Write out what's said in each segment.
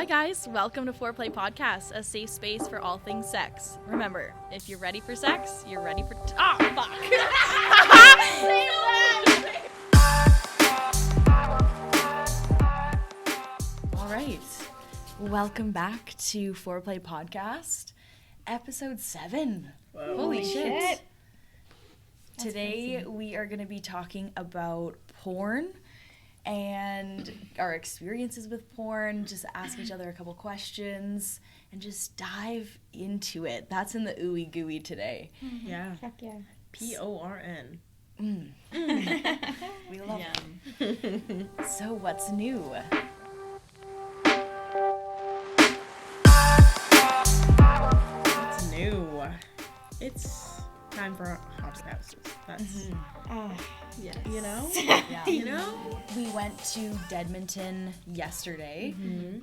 Hi guys, welcome to Foreplay Podcast, a safe space for all things sex. Remember, if you're ready for sex, you're ready for fuck. All right, welcome back to Foreplay Podcast, episode 7. Whoa. Holy shit! That's Today crazy. we are going to be talking about porn and our experiences with porn, just ask each other a couple questions and just dive into it. That's in the ooey gooey today. Yeah. Heck yeah. P-O-R-N. We love them. So what's new? It's new. It's time for haunted houses. That's, Yes. you know? Yeah. You know? We went to Dedmonton yesterday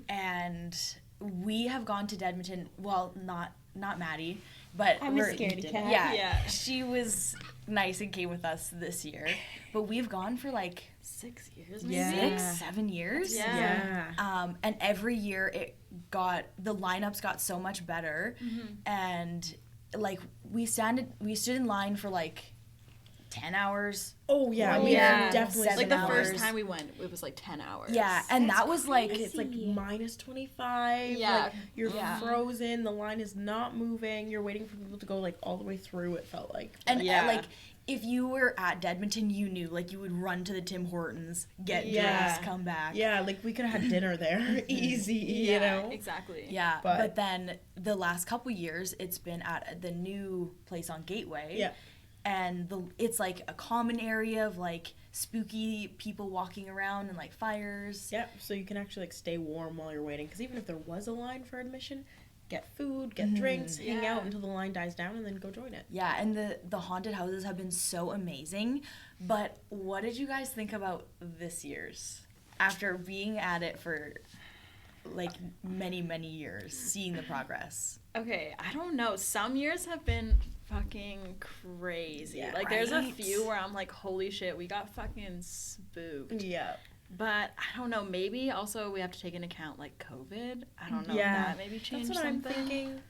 and we have gone to Dedmonton, well, not Maddie, but I'm a scaredy cat. Yeah, she was nice and came with us this year, but we've gone for like 6 years, Yeah. 6-7 years. Yeah. And every year the lineups got so much better, and like we stood in line for like 10 hours. Oh, yeah. Or We yeah. definitely... Seven Like the hours. first time we went, it was like 10 hours. Yeah, and That's that was like And it's like Crazy. minus 25. Yeah. Like, you're Yeah. frozen. The line is not moving. You're waiting for people to go like all the way through, it felt like. and Yeah. like if you were at Dedmonton, you knew like you would run to the Tim Hortons, get Yeah. drinks, come back. Yeah, like we could have had dinner there. Easy, Yeah, you know? exactly. Yeah, But- but then the last couple years, it's been at the new place on Gateway. Yeah. And it's like a common area of like spooky people walking around and like fires. Yep, so you can actually like stay warm while you're waiting. Because even if there was a line for admission, get food, get drinks, hang Yeah. out until the line dies down, and then go join it. Yeah, and the haunted houses have been so amazing. But what did you guys think about this year's? After being at it for like many, many years, seeing the progress. Okay, I don't know. Some years have been fucking crazy. Yeah. Like, there's a Right. few where I'm like, holy shit, we got fucking spooked. Yeah. But I don't know. Maybe also we have to take into account like COVID. I don't know Yeah. if that maybe changed That's what something. I'm thinking.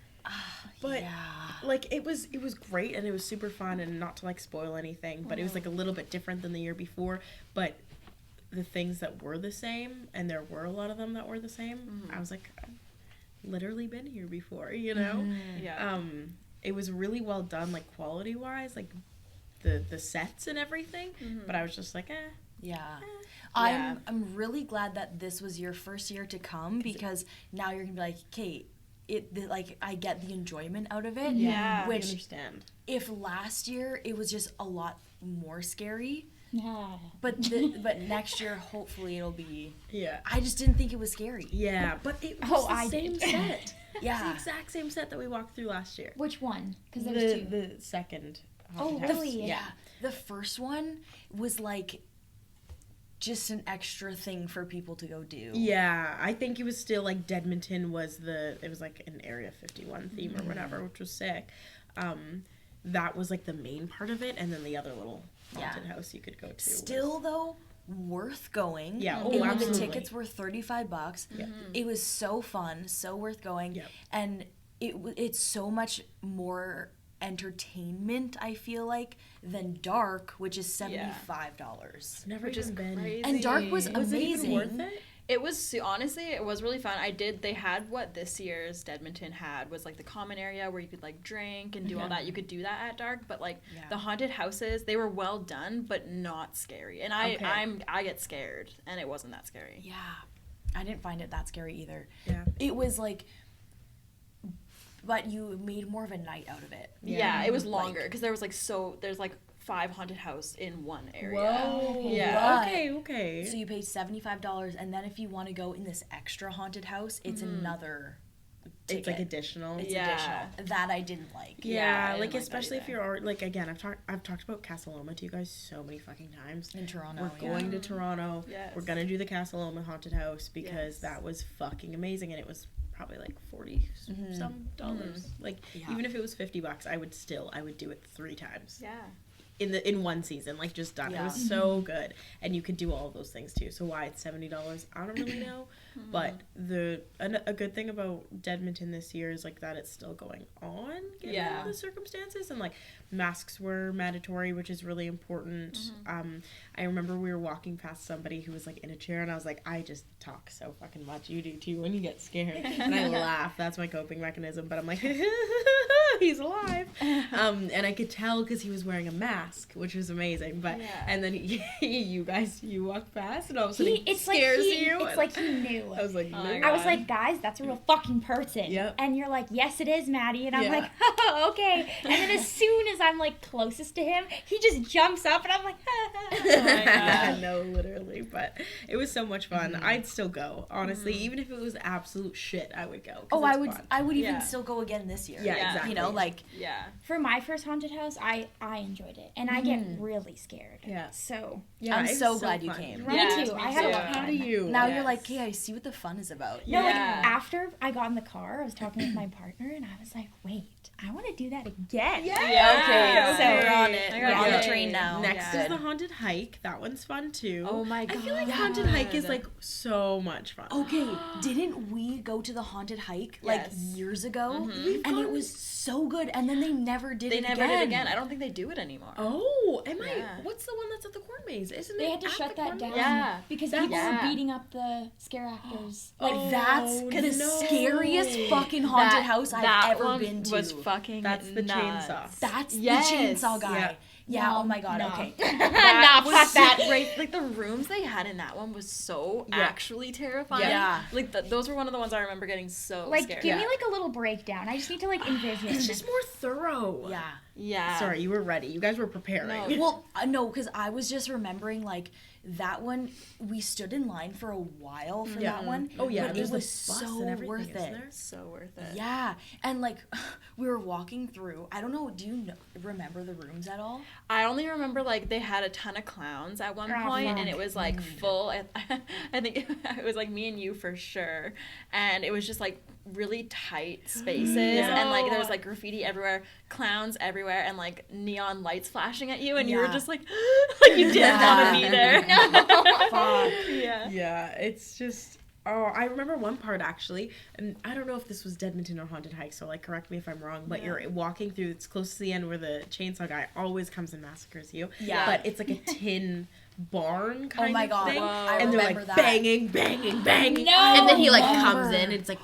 But yeah. like it was great and it was super fun, and not to like spoil anything, but it was like a little bit different than the year before. But the things that were the same, and there were a lot of them that were the same, I was like, I've literally been here before, you know? Yeah. It was really well done, like quality wise, like the sets and everything. But I was just like, Yeah. Yeah. I'm really glad that this was your first year to come, because now you're gonna be like, okay, like I get the enjoyment out of it. Yeah. I Which understand. if last year it was just a lot more scary, Yeah. but but next year hopefully it'll be. Yeah. I just didn't think it was scary. Yeah, but it was Oh, the I same did. set. Yeah. It's the exact same set that we walked through last year. Which one? Because there's two. The second. Oh, haunted house. really? Yeah. The first one was like just an extra thing for people to go do. Yeah, I think it was still like Dedmonton was it was like an Area 51 theme or whatever, which was sick. That was like the main part of it, and then the other little haunted house you could go to. Still though, worth going. Yeah, And when the absolutely. tickets were $35. Yeah. It was so fun, so worth going. Yep. And it's so much more entertainment, I feel like, than Dark, which is $75. Never Which is even been. crazy. And Dark was Was it amazing. even worth it? It was, honestly, it was really fun. They had what this year's Dedmonton had was like the common area where you could like drink and do all that. You could do that at Dark, but like Yeah. the haunted houses, they were well done, but not scary. And Okay. I get scared, and it wasn't that scary. Yeah. I didn't find it that scary either. Yeah. It was like, but you made more of a night out of it. Yeah, it was Like- longer because there's like 5 haunted house in one area. Whoa. Yeah. Okay. So you pay $75, and then if you want to go in this extra haunted house, it's another ticket. It's like additional. It's Yeah. additional. That I didn't like. Yeah, I Yeah, didn't like like that especially if either. you're already, like again, I've talked about Casa Loma to you guys so many fucking times. In Toronto, We're going to Toronto. Yes. We're gonna do the Casa Loma haunted house because Yes. that was fucking amazing, and it was probably like 40 some dollars. Like Yeah. even if it was $50, I would do it 3 times. Yeah. in one season, like just done. It Yeah. was so good, and you could do all of those things too. So why it's $70, I don't really know. But a good thing about Edmonton this year is like that it's still going on, given all the circumstances, and like masks were mandatory, which is really important. I remember we were walking past somebody who was like in a chair, and I was like, I just talk so fucking much. You do too when you get scared, and I laugh. That's my coping mechanism. But I'm like, he's alive, and I could tell because he was wearing a mask, which was amazing. But and then you walked past, and all of a sudden he scares you. It's like he knew. I was like, I was like, guys, that's a real fucking person. Yep. And you're like, yes, it is, Maddie. And I'm like, oh, okay. And then as soon as I'm like closest to him, he just jumps up, and I'm like, Oh my God. no, literally. But it was so much fun. I'd still go, honestly, even if it was absolute shit. I would go. 'Cause Oh, it's I would. fun. I would even still go again this year. Yeah, exactly. You know, like Yeah. for my first haunted house, I enjoyed it, and I get really scared. Yeah. So Yeah, I'm it was so glad you fun. came. me Yeah, too. me I had a too. lot of How do fun. you? Now you're Yes. like, hey, I see what the fun is about. No, like Yeah. after I got in the car, I was talking with my partner, and I was like, wait, I want to do that again. Yeah. Okay, so we're on it. I We're got on the it. train now. Next Good. is the haunted hike. That one's fun too. Oh my God. I feel like haunted hike is like so much fun. Okay, didn't we go to the haunted hike like Yes. years ago? We've And it gone- was so good, and then they never did They it never again. did again. I don't think they do it anymore. Oh, Yeah. What's the one that's at the corn maze? Isn't They it had to at shut the that corn down maze? Yeah. because That's- people were Yeah. beating up the scare actors. Like Oh, that's the no. scariest fucking haunted house I've ever one been to. was fucking That's the nuts. chainsaw. That's Yes. the chainsaw guy. Yeah. Yeah. No, Oh my god. no. Okay. That No, was fuck that. Right, like the rooms they had in that one was so Yeah. actually terrifying. Yeah. Like those were one of the ones I remember getting so Like, scared. give me like a little breakdown. I just need to like envision. It's just more thorough. Yeah. Yeah. Sorry, you were ready. You guys were preparing. No. Well, no, because I was just remembering like that one. We stood in line for a while for that one. Oh, yeah, but there's it the was bus so and everything, worth isn't it. there? So worth it. Yeah, and like we were walking through. I don't know. Do you remember the rooms at all? I only remember like they had a ton of clowns at one Oh, point, and fuck. it was like full. I think it was like me and you for sure, and it was just like really tight spaces, and like there was like graffiti everywhere, clowns everywhere, and like neon lights flashing at you, and you were Yeah. just like, like you didn't want to be there. Fuck. Yeah. Yeah, it's just. Oh, I remember one part actually, and I don't know if this was Edmonton or Haunted Hike, so like correct me if I'm wrong. But you're walking through, it's close to the end where the chainsaw guy always comes and massacres you. Yeah. But it's like a tin barn kind Oh my of god. thing. Whoa. I And they're remember like that. banging, banging, banging. No. And then he like Remember. comes in and it's like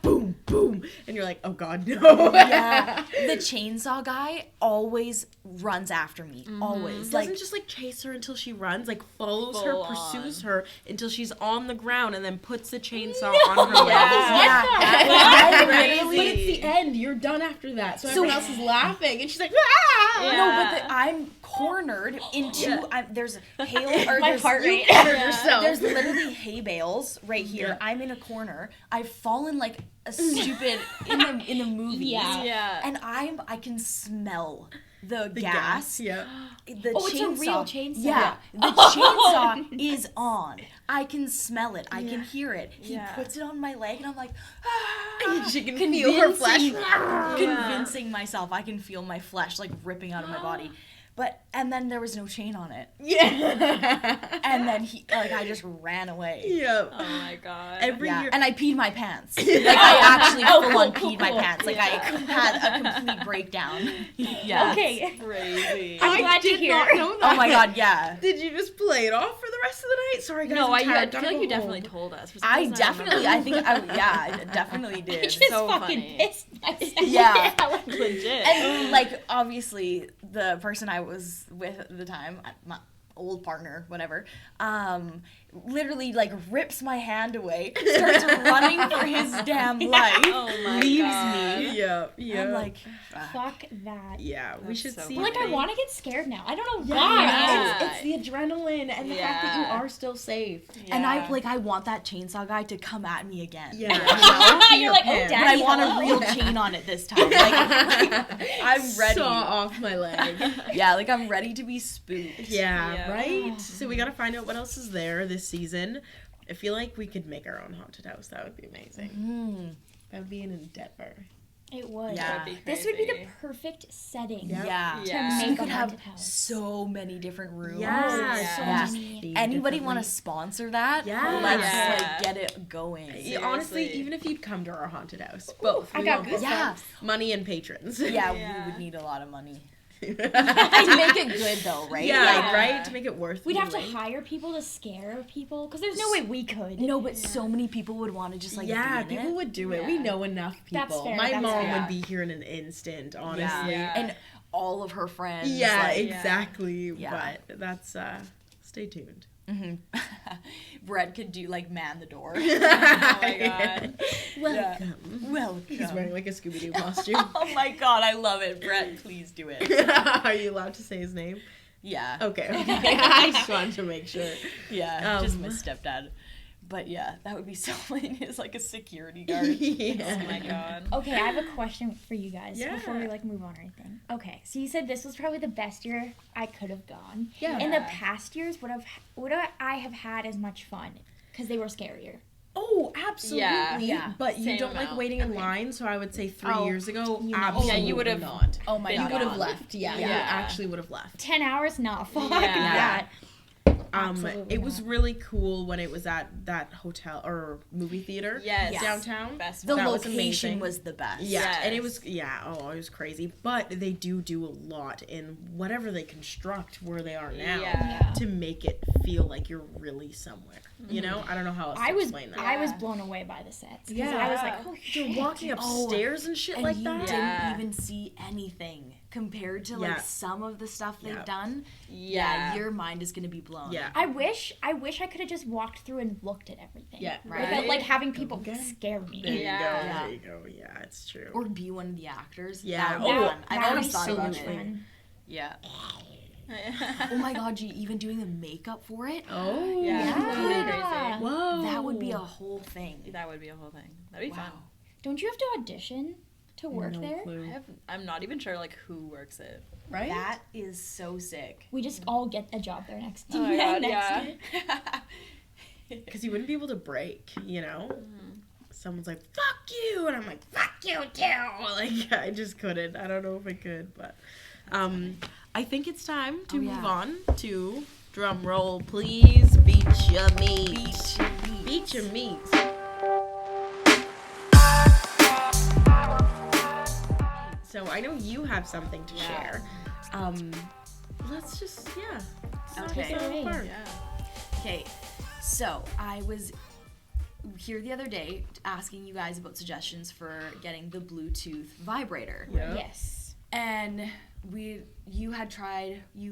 boom, boom. And you're like, oh god, no. Yeah, the chainsaw guy always runs after me. Always. Doesn't Like just like chase her until she runs, like follows Full her, on. pursues her until she's on the ground, and then puts the chainsaw on her legs. yeah. I Crazy. But it's the end. You're done after that. So, So- everyone else is laughing, and she's like, ah! Yeah. No, but I'm cornered into. There's hail or My there's heart rate. Cornered yourself. There's literally hay bales right here. Yeah. I'm in a corner. I've fallen like a stupid in the movies. Yeah. Yeah. And I can smell the The gas. Yeah. The Oh, it's a chainsaw. real chainsaw. Yeah, the chainsaw is on. I can smell it. I can hear it. He Yeah. puts it on my leg, and I'm like, ah, She can feel her flesh. convincing myself I can feel my flesh like ripping out of my body. And then there was no chain on it. Yeah. And then I just ran away. Yep. Oh my god. Every Yeah, year. and I peed my pants. Like I actually full on peed my pants. Like I had a complete breakdown. Yeah. Okay. Crazy. I'm glad to did hear. not know that. Oh my god, yeah. Did you just play it off for the rest of the night? Sorry, guys. No, I'm tired. I Gotta feel like go you definitely home. told us. For some I reason definitely, remember. I definitely I did. just So fucking funny. pissed myself. Yeah. Legit. And like obviously the person I was with at the time, my old partner, whatever, literally like rips my hand away, starts running for his damn life, Oh my leaves God. me. Yeah. Yeah. I'm like, fuck. Fuck that. yeah, we That's should so see. funny. Like, I want to get scared now. I don't know Yeah, why. Yeah. It's the adrenaline and the fact that you Yeah. are still safe. And Yeah. I want that chainsaw guy to come at me again. Yeah. You're like, oh, Pants. But daddy. I want a hello. real chain on it this time. I'm ready. Saw off my leg. Yeah, like I'm ready to be spooked. Yeah, Yeah. right? So we gotta find out what else is there this season. I feel like we could make our own haunted house. That would be amazing. Mm. That would be an endeavor. It would. Yeah. That'd be This would be the crazy. perfect setting. Yeah. Yeah. Yeah. To You make could a have haunted house. so many different rooms. Yeah, so Yeah. many. Anybody want to sponsor that? Yeah. Let's Yeah. like get it going. Honestly, Seriously. even if you'd come to our haunted house, both. I we got want both. Yeah. Money and patrons. Yeah, Yeah. we would need a lot of money. yeah, To make it good though, right? Yeah. right? To make it worth We'd have to doing. hire people to scare people because there's no way we could. No, but so many people would want to just like Yeah, be in people it. would do it. We Yeah. know enough people. That's fair, My that's mom fair. would be here in an instant, honestly. Yeah. Yeah. And all of her friends. Yeah, like, exactly. Yeah. But that's stay tuned. mhm. Brett could do like man the door. Oh my god. Welcome. Welcome. He's wearing like a Scooby Doo costume. Oh my god, I love it. Brett, please do it. Are you allowed to say his name? Yeah. Okay. I just wanted to make sure. Yeah. Just my Um, stepdad. But yeah, that would be so funny as like a security guard. yeah. Oh my god. Okay, I have a question for you guys before we Yeah. like move on or anything. Okay, so you said this was probably the best year I could have gone. Yeah. In the past years, would I have had as much fun? Because they were scarier. Oh, absolutely. Yeah. But you Same don't like amount. waiting in line, so I would say 3 Oh, years ago, you know. absolutely Yeah, you would have not. Oh my been You god. would have gone. left. Yeah, you Yeah. actually would have left. 10 hours? Nah, fuck Yeah. that. Absolutely It was not. really cool when it was at that hotel or movie theater Yes. downtown. Best The one. That was location amazing. was the best. Yeah, and it Yes. was it was crazy. But they do a lot in whatever they construct where they are now Yeah. to make it feel like you're really somewhere. You know, I don't know how else to explain that. I was blown away by the sets. 'Cause Yeah. I was like, holy You're shit. walking upstairs and shit And like you that. Yeah. didn't even see anything compared to like Yeah. some of the stuff they've Yeah. done. Yeah. Your mind is gonna be blown. Yeah. I wish I could have just walked through and looked at everything. Yeah. Right. Without like having people Okay. scare me. There Yeah. you go. Yeah. There you go. Yeah, it's true. Or be one of the actors. Yeah. That would be Oh, fun. I've That would always be thought so about much it. fun. Yeah. Oh my god, G, even doing the makeup for it? Oh. Yeah. Yeah. Whoa. That would be a whole thing. That would be a whole thing. That'd be Wow. fun. Don't you have to audition to work No there? clue. I'm not even sure like who works it. Right? That is so sick. We just all get a job there next Oh my God, next yeah. year. Because you wouldn't be able to break, you know? Mm-hmm. Someone's like, fuck you! And I'm like, fuck you too! Like, I just couldn't. I don't know if I could, but... I think it's time to Oh, move yeah. on to... Drum roll, please. Beat your meat. Beat your meat. So I know you have something to Yeah. share. Let's just, knock Okay. this out of the park. Yeah. Okay, so I was here the other day asking you guys about suggestions for getting the Bluetooth vibrator. Yeah. Yes. And you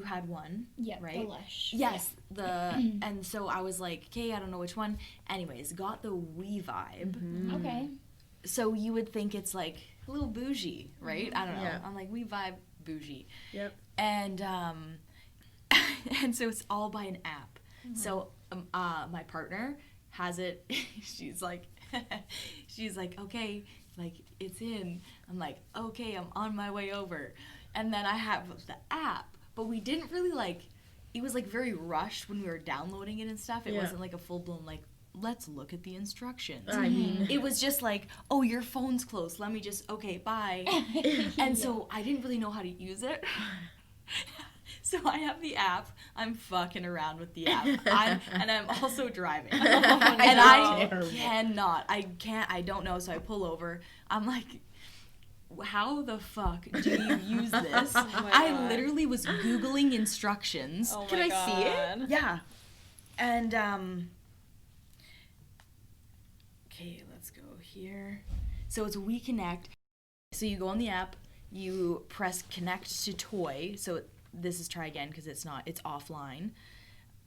had one. Yeah, Right? the Lush. Yes, and so I was like, okay, I don't know which one. Anyways, got the We Vibe. Yeah. Okay. So you would think it's like a little bougie, right? I don't know. Yeah. I'm like, We Vibe bougie. Yep. And and so it's all by an app. So my partner has it. she's like okay, like it's in. I'm like, okay, I'm on my way over. And then I have the app, but we didn't really like, it was like very rushed when we were downloading it and stuff. It Yeah. wasn't like a full blown like, let's look at the instructions. I mean, It was just like, oh, your phone's close. Let me just, okay, bye. And so I didn't really know how to use it. So I have the app. I'm fucking around with the app. And I'm also driving. And I Terrible. I don't know. So I pull over. I'm like, how the fuck do you use this? Oh my I God. literally was Googling instructions. Oh Can my I see it? God. Yeah. And okay, let's go here. So it's We Connect. So you go on the app, you press connect to toy. So this is try again because it's offline.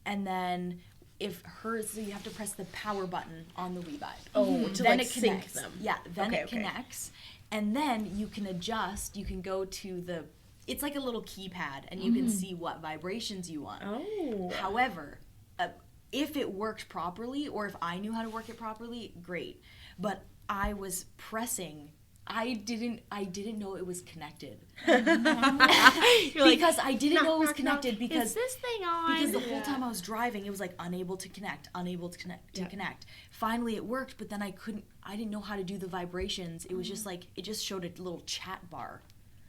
And then so you have to press the power button on the We Vibe. Oh, to Then like it sync connects. them. Yeah, then Okay, it okay. connects. And then you can adjust, you can go to it's like a little keypad and you can see what vibrations you want. Oh. However, if it worked properly or if I knew how to work it properly, great. But I was pressing I didn't know it was connected. You're like, Because I didn't know it was knock, connected knock. because Is this thing on? because the whole time I was driving, it was like unable to connect. Finally, it worked, but then I didn't know how to do the vibrations. It was just like, it just showed a little chat bar.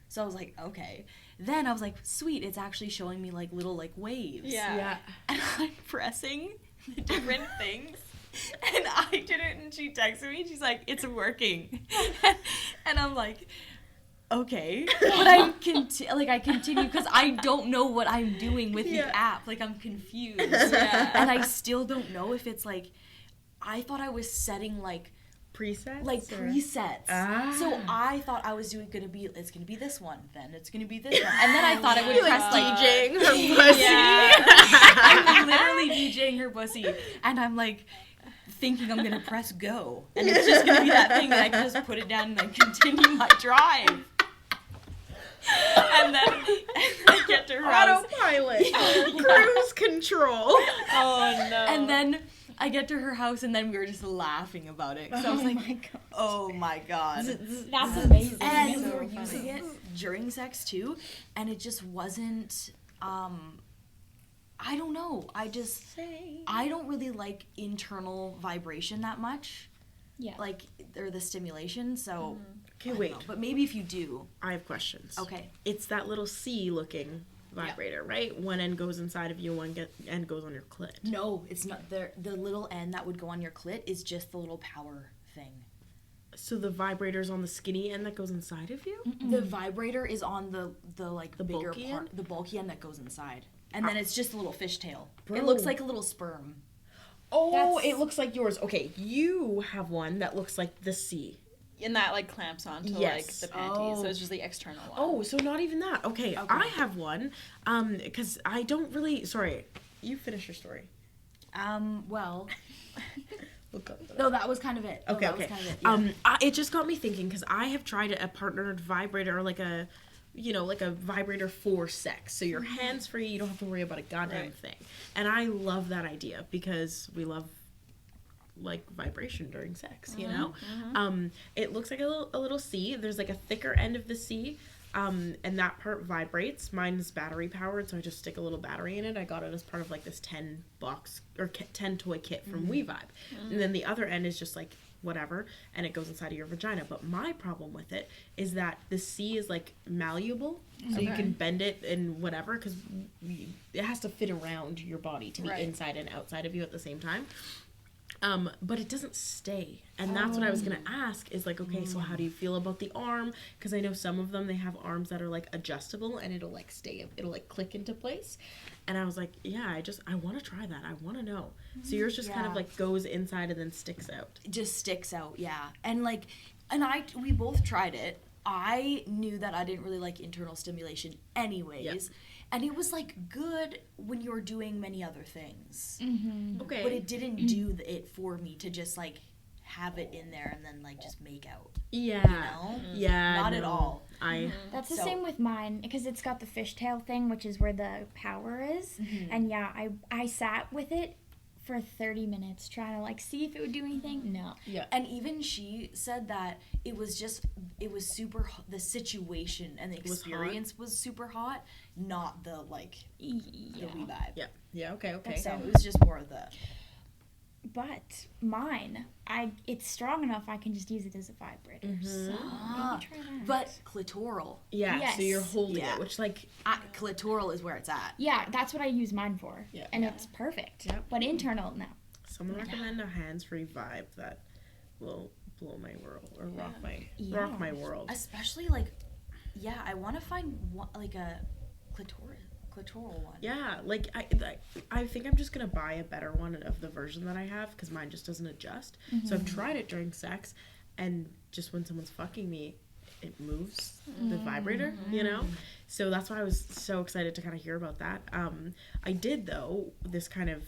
So I was like, okay. Then I was like, sweet, it's actually showing me like little like waves. Yeah. And I'm pressing the different things. And I did it, and she texted me. She's like, "It's working," and I'm like, "Okay," but I continue because I don't know what I'm doing with the app. Like, I'm confused, and I still don't know if it's like. I thought I was setting like presets. So I thought I was it's gonna be this one, then it's gonna be this one, and then I thought I would press like DJing her pussy. I'm literally DJing her pussy, and I'm like. Thinking I'm gonna press go, and it's just gonna be that thing that I can just put it down and then continue my drive. And then I get to her house. Autopilot. Cruise control. Oh no. And then I get to her house, and then we were just laughing about it. So I was like, oh my god. That's amazing. And we So were funny. using it during sex too, and it just wasn't, I don't know. I don't really like internal vibration that much. Yeah. Like, or the stimulation, so. Okay, I don't wait. know. But maybe if you do. I have questions. Okay. It's that little C-looking vibrator, right? One end goes inside of you, end goes on your clit. No, it's not. The little end that would go on your clit is just the little power thing. So the vibrator's on the skinny end that goes inside of you? The vibrator is on the bigger bulky part, end? the bulky end that goes inside. And then it's just a little fishtail. Bro. It looks like a little sperm. Oh, That's- it looks like yours. Okay, you have one that looks like the C. And that like clamps onto like Yes. the panties, so it's just the external one. Oh, so not even that. Okay, I have one. Because I don't really. Sorry, you finish your story. Well, Look up. no, that was kind of it. No, Okay, that was okay. kind of it, yeah. It just got me thinking because I have tried a partnered vibrator or like a vibrator for sex. So your hands free, you don't have to worry about a goddamn thing. And I love that idea because we love like vibration during sex, you know? It looks like a little C. There's like a thicker end of the C. And that part vibrates. Mine is battery powered, so I just stick a little battery in it. I got it as part of like this 10 box or 10 toy kit from WeVibe. And then the other end is just like whatever, and it goes inside of your vagina. But my problem with it is that the C is like malleable, so you can bend it and whatever, because it has to fit around your body to be inside and outside of you at the same time. But it doesn't stay. And that's what I was going to ask is like, okay, so how do you feel about the arm? Because I know some of them, they have arms that are like adjustable and it'll like it'll like click into place. And I was like, yeah, I want to try that. I want to know. So yours just kind of like goes inside and then sticks out. It just sticks out, yeah. And like, we both tried it. I knew that I didn't really like internal stimulation anyways. Yep. And it was like good when you're doing many other things. Okay. But it didn't do it for me to just like have it in there and then like just make out. Yeah. know? Yeah. Not at no. all. That's the So- same with mine because it's got the fishtail thing, which is where the power is. And yeah, I sat with it for 30 minutes trying to like see if it would do anything. No. Yeah. And even she said that it was super the situation and the Was hot? experience was super hot, not the like the wee vibe. Yeah. Yeah. Okay. Okay. So it was just more of the But mine, it's strong enough I can just use it as a vibrator. So maybe try that. but clitoral. Yeah. Yes. So you're holding Yeah. it, which like Clitoral is where it's at. Yeah, that's what I use mine for. Yeah. And it's perfect. Yep. But internal, no. someone recommend a hands-free vibe that will blow my world or rock my world. Especially like, yeah, I want to find like a clitoral one. Yeah, like I think I'm just gonna buy a better one of the version that I have because mine just doesn't adjust. So I've tried it during sex, and just when someone's fucking me, it moves the vibrator, you know. So that's why I was so excited to kind of hear about that. I did though. This kind of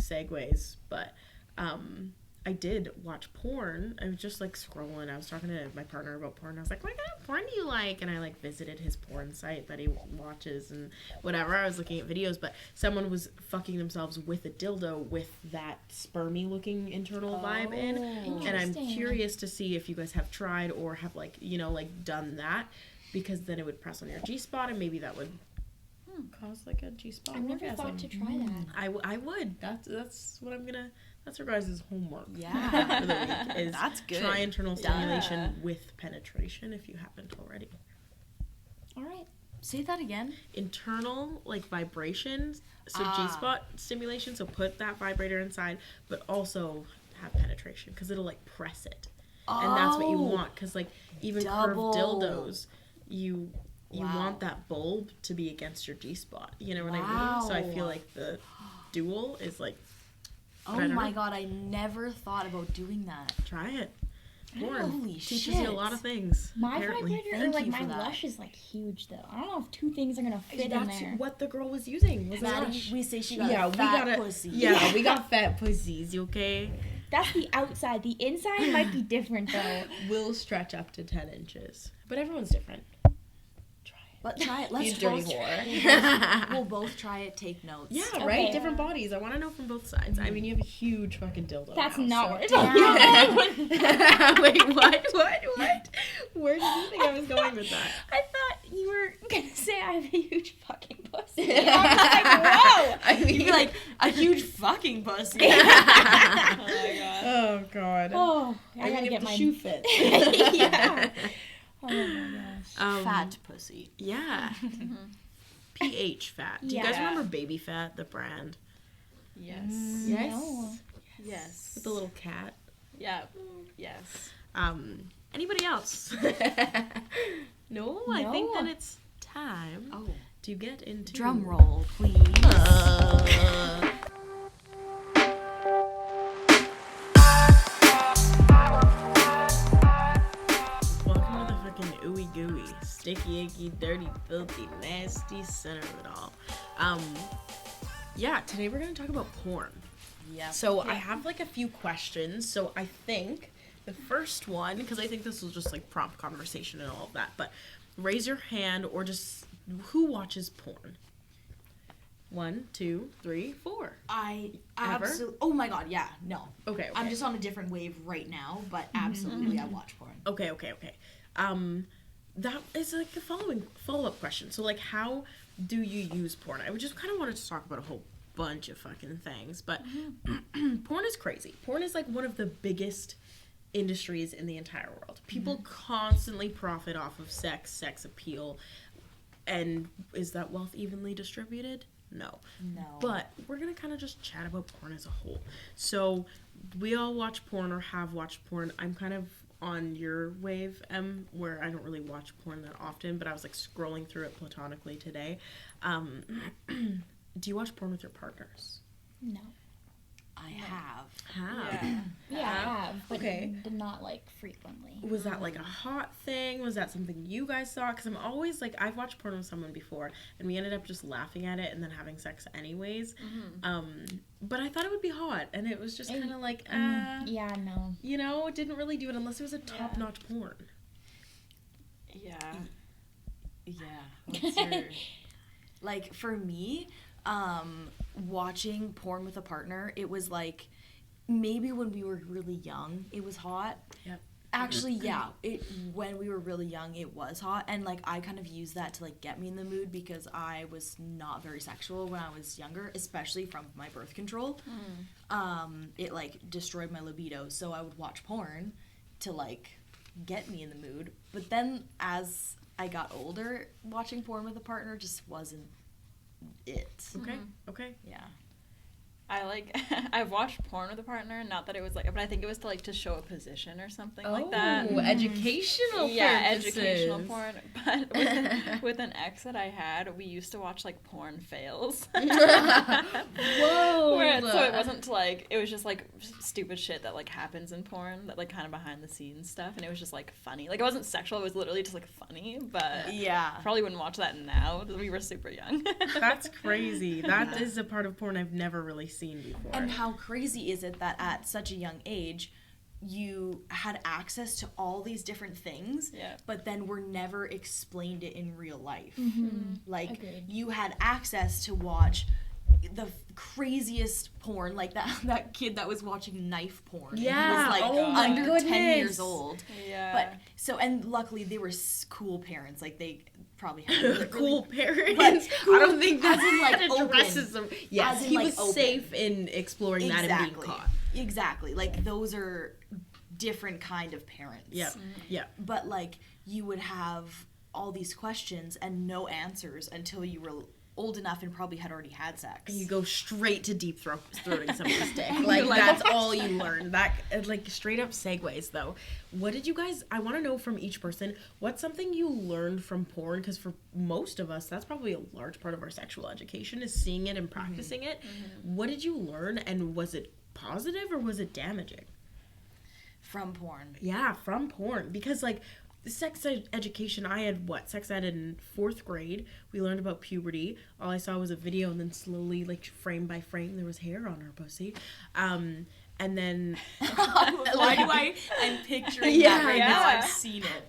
segues, but I I did watch porn. I was just like scrolling. I was talking to my partner about porn. I was like, what kind of porn do you like? And I like visited his porn site that he watches and whatever. I was looking at videos, but someone was fucking themselves with a dildo with that spermy looking internal vibe in. And I'm Interesting. curious to see if you guys have tried or have like, you know, like done that, because then it would press on your G-spot and maybe that would cause like a G-spot I've never orgasm. thought to try that. I would. That's what I'm gonna. That's your guys' homework. Yeah. For the week is That's good. try internal stimulation Yeah. with penetration if you haven't already. All right. Say that again. Internal like vibrations, so Ah. G-spot stimulation. So put that vibrator inside, but also have penetration because it'll like press it, and that's what you want. Because like even Double. curved dildos, you Wow. want that bulb to be against your G-spot. You know what I mean? So I feel Wow. like the dual is like. Oh I don't my know. god, I never thought about doing that. Try it. Porn Holy teaches shit. you a lot of things. My apparently. vibrator, or Thank like you my for that. Lush is like huge though. I don't know if two things are gonna fit in That's there. what the girl was using. Was a Maddie, Lush. we say she got Yeah, a we fat got pussy. Yeah, we got fat pussies. You okay? That's the outside. The inside might be different though. Will stretch up to 10 inches, but everyone's different. Try it. But try it. Let's You dirty both whore. We'll both try it. Take notes. Yeah, Okay. right. Different bodies. I want to know from both sides. I mean, you have a huge fucking dildo. That's now, not so- what we're talking about. Wait, what? Where did you think I was going with that? I thought you were gonna say I have a huge fucking pussy. And I was like, whoa. I mean, You'd be like a huge fucking pussy. Oh my god. oh god. Oh, I And gotta if get the my shoe fits. Yeah. Oh my gosh. Fat pussy. Yeah. PH Fat. Do you Yeah. guys remember Baby Fat, the brand? Yes. Yes. No. Yes. With the little cat. Yeah. Yes. Anybody else? No, I think No. that it's time Oh. to get into Drum roll, please. Welcome to the fucking ooey gooey, sticky icky, dirty, filthy, nasty center of it all. Yeah, today we're gonna talk about porn. Yeah. So I have like a few questions. So I think the first one, because I think this will just like prompt conversation and all of that, but raise your hand or just who watches porn? 1, 2, 3, 4. I Ever? absolutely. Oh my god, yeah, no. Okay. I'm just on a different wave right now, but absolutely, I watch porn. Okay. That is like a follow-up question. So like, how do you use porn? I would just kind of wanted to talk about a whole bunch of fucking things, but porn is crazy. Porn is like one of the biggest industries in the entire world. People constantly profit off of sex appeal, and is that wealth evenly distributed? No. No. But we're gonna kind of just chat about porn as a whole. So we all watch porn or have watched porn. I'm kind of on your wave, where I don't really watch porn that often, but I was like scrolling through it platonically today. Do you watch porn with your partners? No. I have. Yeah. Yeah, I have, but Okay. not like frequently. Was that like a hot thing? Was that something you guys saw? Because I'm always like, I've watched porn with someone before, and we ended up just laughing at it and then having sex anyways. But I thought it would be hot, and it was just kind of like, Yeah, no. you know, it didn't really do it unless it was a top-notch porn. Yeah. Yeah. What's your, like for me, watching porn with a partner, it was like maybe when we were really young, it was hot. Yep. Actually, yeah, when we were really young, it was hot, and like I kind of used that to like get me in the mood because I was not very sexual when I was younger, especially from my birth control. It like destroyed my libido, so I would watch porn to like get me in the mood. But then as I got older, watching porn with a partner just wasn't it. Okay. Yeah. I've watched porn with a partner, not that it was like, but I think it was to show a position or something like that. Educational Yeah, purposes. educational porn. But with an ex that I had, we used to watch like porn fails. Whoa. So it wasn't like, it was just like stupid shit that like happens in porn, that like kind of behind the scenes stuff, and it was just like funny. Like it wasn't sexual, it was literally just like funny, but Yeah. probably wouldn't watch that now. We were super young. That's crazy. That is a part of porn I've never really seen before. And how crazy is it that at such a young age, you had access to all these different things, Yeah. but then were never explained it in real life. Like, Agreed. you had access to watch the craziest porn, like that kid that was watching knife porn. And Yeah. he was like Oh my under 10 goodness. years old. Yeah. But so, and luckily they were cool parents. Like, they probably had really, cool parents. But cool I don't think as that in, like, addresses them. Yes, As in, he like, was open. safe in exploring that and being caught. Exactly. Like, those are different kind of parents. Yep. Yep. But, like, you would have all these questions and no answers until you were old enough and probably had already had sex. And you go straight to deep throating someone's dick. Like, that's all you learn. That, like, straight up segues, though. What did you guys, I want to know from each person, what's something you learned from porn? Because for most of us, that's probably a large part of our sexual education, is seeing it and practicing it. What did you learn, and was it positive or was it damaging? From porn. Yeah, from porn. Because, like, sex education, I had sex ed in 4th grade. We learned about puberty. All I saw was a video, and then slowly, like, frame by frame, there was hair on her pussy. And then Why do I'm picturing Yeah, that right yeah. now. I've seen it.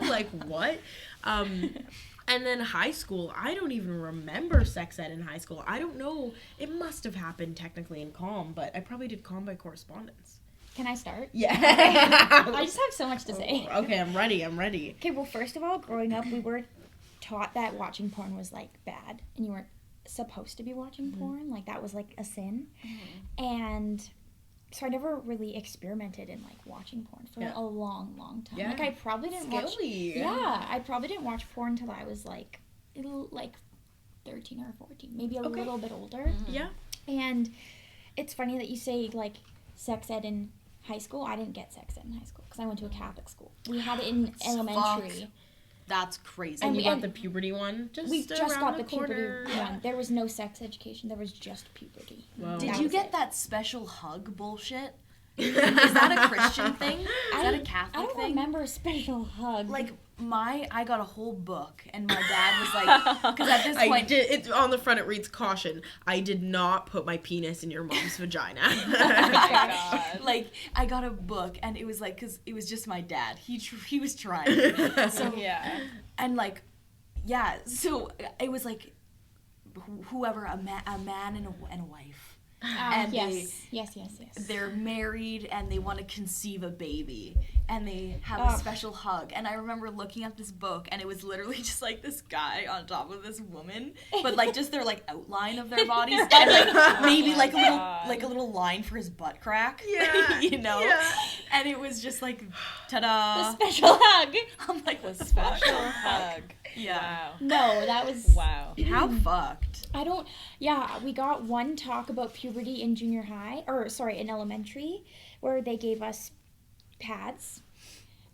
like, what? And then high school, I don't even remember sex ed in high school. I don't know. It must have happened technically in comm, but I probably did comm by correspondence. Can I start? Yeah. I just have so much to say. Okay, I'm ready. Okay, well, first of all, growing up, we were taught that watching porn was, like, bad, and you weren't supposed to be watching porn. Like, that was, like, a sin. And so I never really experimented in, like, watching porn for a long, long time. Yeah. Like, I probably didn't watch... Skilly. Yeah, I probably didn't watch porn until I was, like 13 or 14, maybe a little bit older. Yeah. And it's funny that you say, like, sex ed in high school. I didn't get sex ed in high school because I went to a Catholic school. We had it in elementary. That's crazy. And And you we- got the puberty one? We just around got the corner. puberty one. There was no sex education. There was just puberty. Whoa. Did That you was get it. that special hug bullshit? Is that a Christian thing? Is that a Catholic I don't thing? remember a special hug. Like, I got a whole book, and my dad was like, because at this point, It's on the front. It reads caution. I did not put my penis in your mom's vagina. Oh my God. like, I got a book, and it was like, because it was just my dad. He was trying. So, Yeah. and like, yeah, so it was like, whoever, a man and a wife. And yes. they're married and they want to conceive a baby and they have a Ugh. special hug. And I remember looking at this book and it was literally just like this guy on top of this woman, but like just their like outline of their bodies and like maybe my like God. a little line for his butt crack. Yeah, you know? yeah. And it was just like The ta-da. special hug. I'm like, what Special hug. Yeah. Wow. No, that was... Wow. How fucked. We got one talk about puberty in junior high, in elementary, where they gave us pads.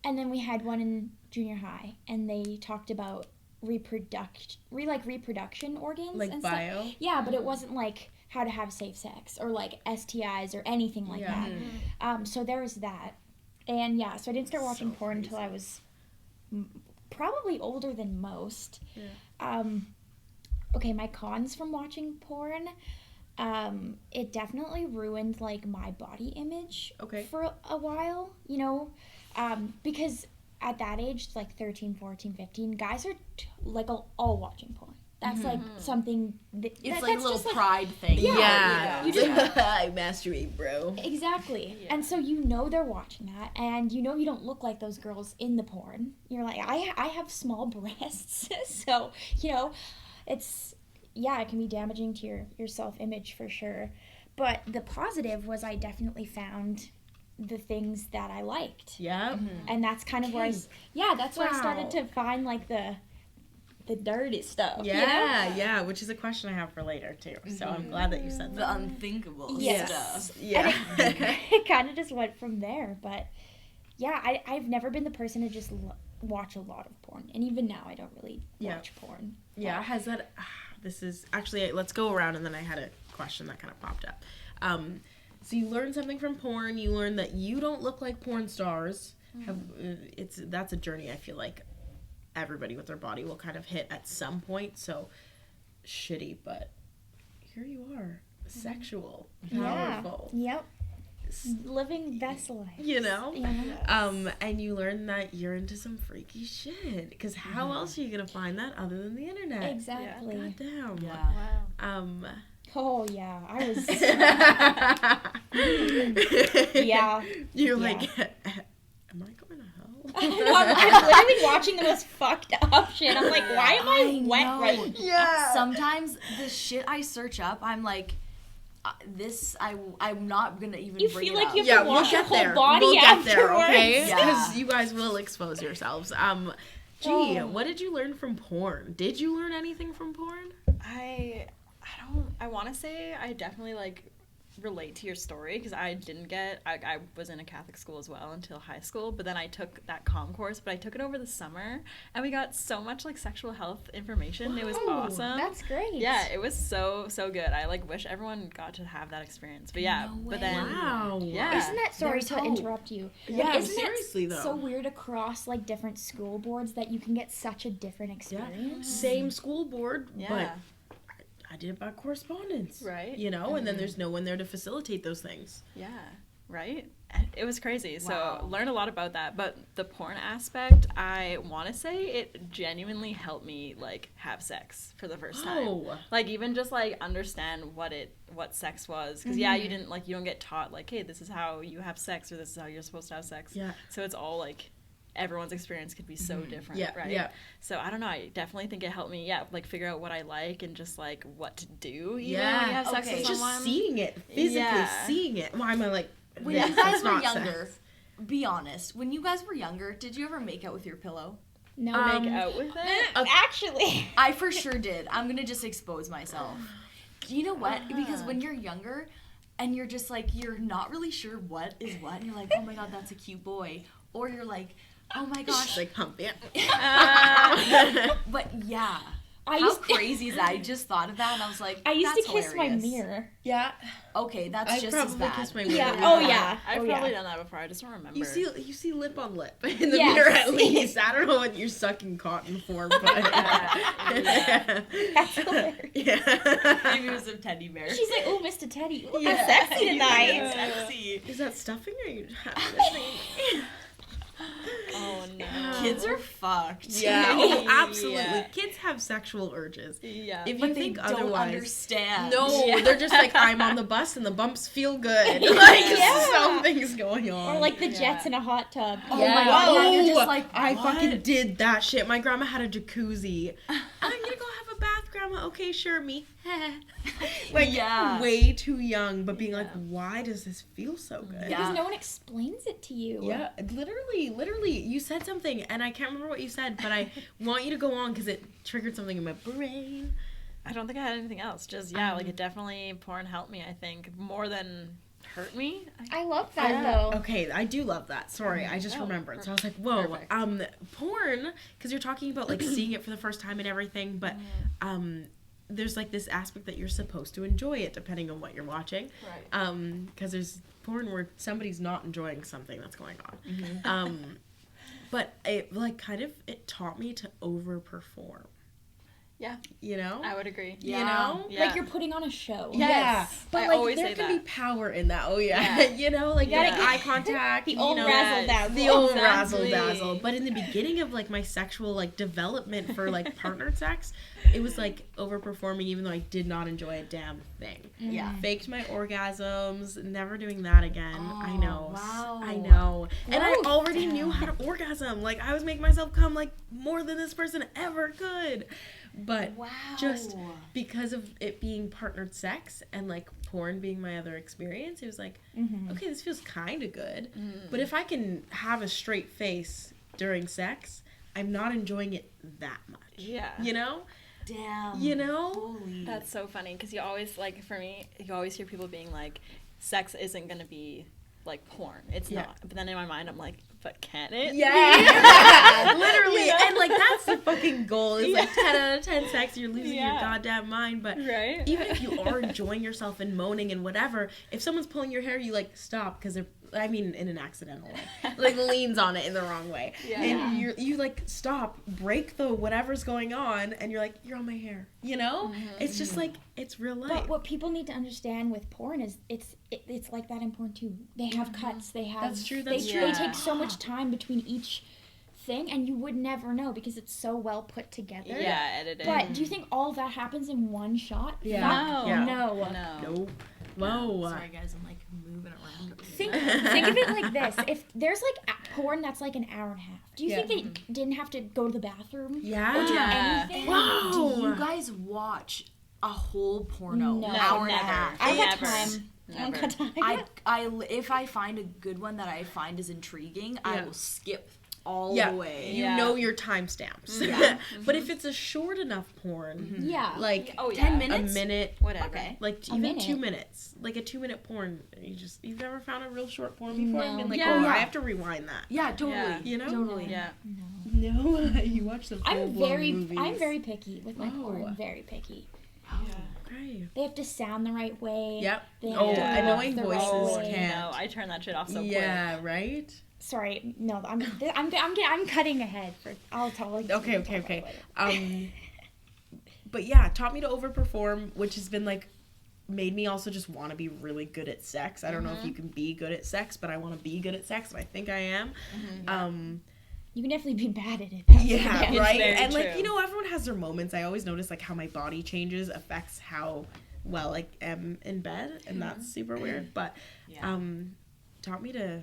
And then we had one in junior high, and they talked about reproduction organs Like and bio? stuff. Yeah, but it wasn't like how to have safe sex or like STIs or anything like Yeah. that. So there was that. And yeah, so I didn't start watching porn until I was probably older than most. Yeah. Okay, my cons from watching porn, it definitely ruined like my body image Okay. for a while, because at that age, like 13, 14, 15, guys are all watching porn. That's like something that, It's like a that's little just, like, pride thing. Yeah. You just- I masturbate, bro. Exactly. Yeah. And so they're watching that, and you don't look like those girls in the porn. You're like, I have small breasts, so it can be damaging to your self-image for sure. But the positive was I definitely found the things that I liked, Yeah. and that's kind of where that's where I started Wow. to find like the dirty stuff. Yeah, which is a question I have for later too. So I'm glad that you said The that. unthinkable Yes. stuff. Yeah. It kind of just went from there. But yeah, I've never been the person to just watch a lot of porn, and even now I don't really Yeah. watch porn. Yeah, has that this is actually, let's go around, and then I had a question that kind of popped up. So you learned something from porn. You learned that you don't look like porn stars. That's a journey I feel like everybody with their body will kind of hit at some point. So shitty, but here you are. sexual, Yeah. powerful. Yep. Living best life. You know? Yeah. And you learn that you're into some freaky shit. Because how else are you gonna find that other than the internet? Exactly. God damn. Yeah. Wow. Oh yeah, I was. yeah. You're Yeah. like, am I going to hell? I'm literally watching the most fucked up shit. I'm like, why am I wet know. right now? Yeah. Sometimes the shit I search up, I'm like, I'm not gonna even You bring feel it like up. you have Yeah, to we'll wash your get whole there. body We'll get there, afterwards. okay? Yeah. Because you guys will expose yourselves. Gee, Oh. what did you learn from porn? Did you learn anything from porn? I want to say I definitely like relate to your story because I was in a Catholic school as well until high school, but then I took that comm course, but I took it over the summer and we got so much like sexual health information. It was Ooh, awesome. That's great. Yeah, it was so good. I like wish everyone got to have that experience. But yeah, No but way. then Wow. Yeah. Isn't that sorry There's to hope. interrupt you? Yeah, Isn't seriously, that though. so weird across like different school boards that you can get such a different experience? Same school board, yeah. but I did it by correspondence. Right. You know, and then there's no one there to facilitate those things. Yeah, right? It was crazy. So Wow. learned a lot about that. But the porn aspect, I want to say it genuinely helped me like have sex for the first time. Oh. Like even just like understand what sex was. Because yeah, you don't get taught like, hey, this is how you have sex or this is how you're supposed to have sex. Yeah. So it's all like everyone's experience could be so different, Yeah, right? yeah. So I don't know. I definitely think it helped me, like figure out what I like and just like what to do. Even Yeah. when you have sex Okay. with Just someone. seeing it, physically Yeah. seeing it. Why am I like, When this? you guys It's were not younger, sex. be honest. When you guys were younger, did you ever make out with your pillow? No. Make out with it. Actually. I for sure did. I'm gonna just expose myself. You know what? Because when you're younger and you're just like, you're not really sure what is what, and you're like, oh my god, that's a cute boy. Or you're like, oh my gosh. Just like pump it. But yeah. I How used crazy is that? I just thought of that and I was like, I used that's to kiss hilarious. my mirror. Yeah. Okay, that's I just as probably bad. kissed my Yeah. mirror. Oh yeah. I've Oh, probably yeah. done that before. I just don't remember. You see lip on lip in the Yes. mirror at least. I don't know what you're sucking cotton for, but Yeah. That's hilarious. yeah. Maybe it was a teddy bear. She's like, oh, Mr. Teddy, ooh, Yeah. I'm sexy tonight. Yeah. Sexy. Is that stuffing or are you Oh no. Kids are fucked. Yeah. Oh, absolutely. Yeah. Kids have sexual urges. Yeah. If you But they think don't otherwise, understand. no, Yeah. they're just like, I'm on the bus and the bumps feel good. Like Yeah. something's going on. Or like the Yeah. jets in a hot tub. Oh my god, yeah, you're just like, I what? fucking did that shit. My grandma had a jacuzzi. I'm gonna go have a bath, grandma. Okay, sure, me. Like, Yeah. way too young, but being like, why does this feel so good? Yeah. Because no one explains it to you. Yeah, literally, you said something, and I can't remember what you said, but I want you to go on because it triggered something in my brain. I don't think I had anything else. Just like it definitely porn helped me. I think more than hurt me. I love that Yeah. though. Okay, I do love that. Sorry, I just Oh, remembered. So I was like, whoa, perfect. porn, because you're talking about like seeing it for the first time and everything, but there's like this aspect that you're supposed to enjoy it depending on what you're watching. Right. Because there's porn where somebody's not enjoying something that's going on. But it like kind of it taught me to overperform. Yeah, You know? I would agree. Yeah. You know? Yeah. Like you're putting on a show. Yeah, Yes. but I like always there say can that. be power in that. Oh yeah, Yeah. you know, like You gotta the get- eye contact, The you old know, razzle dazzle. the old Exactly. razzle dazzle. But in the beginning of like my sexual like development for like partnered sex, it was like overperforming, even though I did not enjoy a damn thing. Yeah. Faked my orgasms, never doing that again. I Oh, know, wow. I know, and I Growth. already knew how to orgasm. Like I was making myself come like more than this person ever could. But Wow. just because of it being partnered sex and like porn being my other experience, it was like, okay, this feels kind of good. But if I can have a straight face during sex, I'm not enjoying it that much. Yeah. You know? Damn. You know? Holy. That's so funny because you always like for me, you always hear people being like, sex isn't gonna be like porn. It's Yeah. not. But then in my mind, I'm like, but can it? Yeah, literally, You know? and like that's the fucking goal. It's like 10 out of 10 sex, you're losing your Yeah. goddamn mind. But Right. even if you are enjoying yourself and moaning and whatever, if someone's pulling your hair, you like stop because they're I mean, in an accidental way, like leans on it in the wrong way, and you like stop, break the whatever's going on, and you're like, you're on my hair, you know? It's just like, it's real life. But what people need to understand with porn is it's like that in porn too. They have cuts. They have. That's true. They take so much time between each thing, and you would never know because it's so well put together. Yeah, edited. But do you think all that happens in one shot? Yeah. No. Nope. Whoa. Sorry guys, I'm like moving around. Think of it like this: if there's like porn that's like an hour and a half, do you think they didn't have to go to the bathroom? Yeah. Or do Yeah. anything? Wow. Do you guys watch a whole porno? No, hour and a never. half. I don't got Never. time. I don't got time. If I find a good one that I find is intriguing, I Yeah. will skip all Yeah. the way. You Yeah. know your timestamps. Yeah. But if it's a short enough porn, yeah. like Oh, 10 yeah. minutes? a minute, Whatever. Okay. like A even minute. 2 minutes, like a 2-minute porn, you've never found a real short porn before and No. been like, Yeah. oh, I have to rewind that. Yeah, totally. Yeah. You know? Totally. Yeah. No, you watch the I'm full-blown very movies. picky with my Oh. porn. Very picky. Okay. They have to sound the right way. Yep. They have Oh, to annoying look the right voices way. can't. No, I turn that shit off so quick. Yeah, right? Sorry, no, I'm cutting ahead. I'll tell you. Okay. But yeah, taught me to overperform, which has been like made me also just want to be really good at sex. I don't know if you can be good at sex, but I want to be good at sex, and I think I am. You can definitely be bad at it. That's Yeah, the right. very And like, true. you know, everyone has their moments. I always notice like how my body changes affects how well I am in bed, and that's super weird. But Yeah. taught me to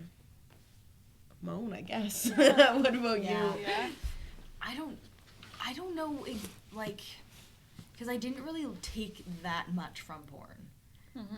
moan, I guess. What about Yeah. you? Yeah. I don't know, like, because I didn't really take that much from porn,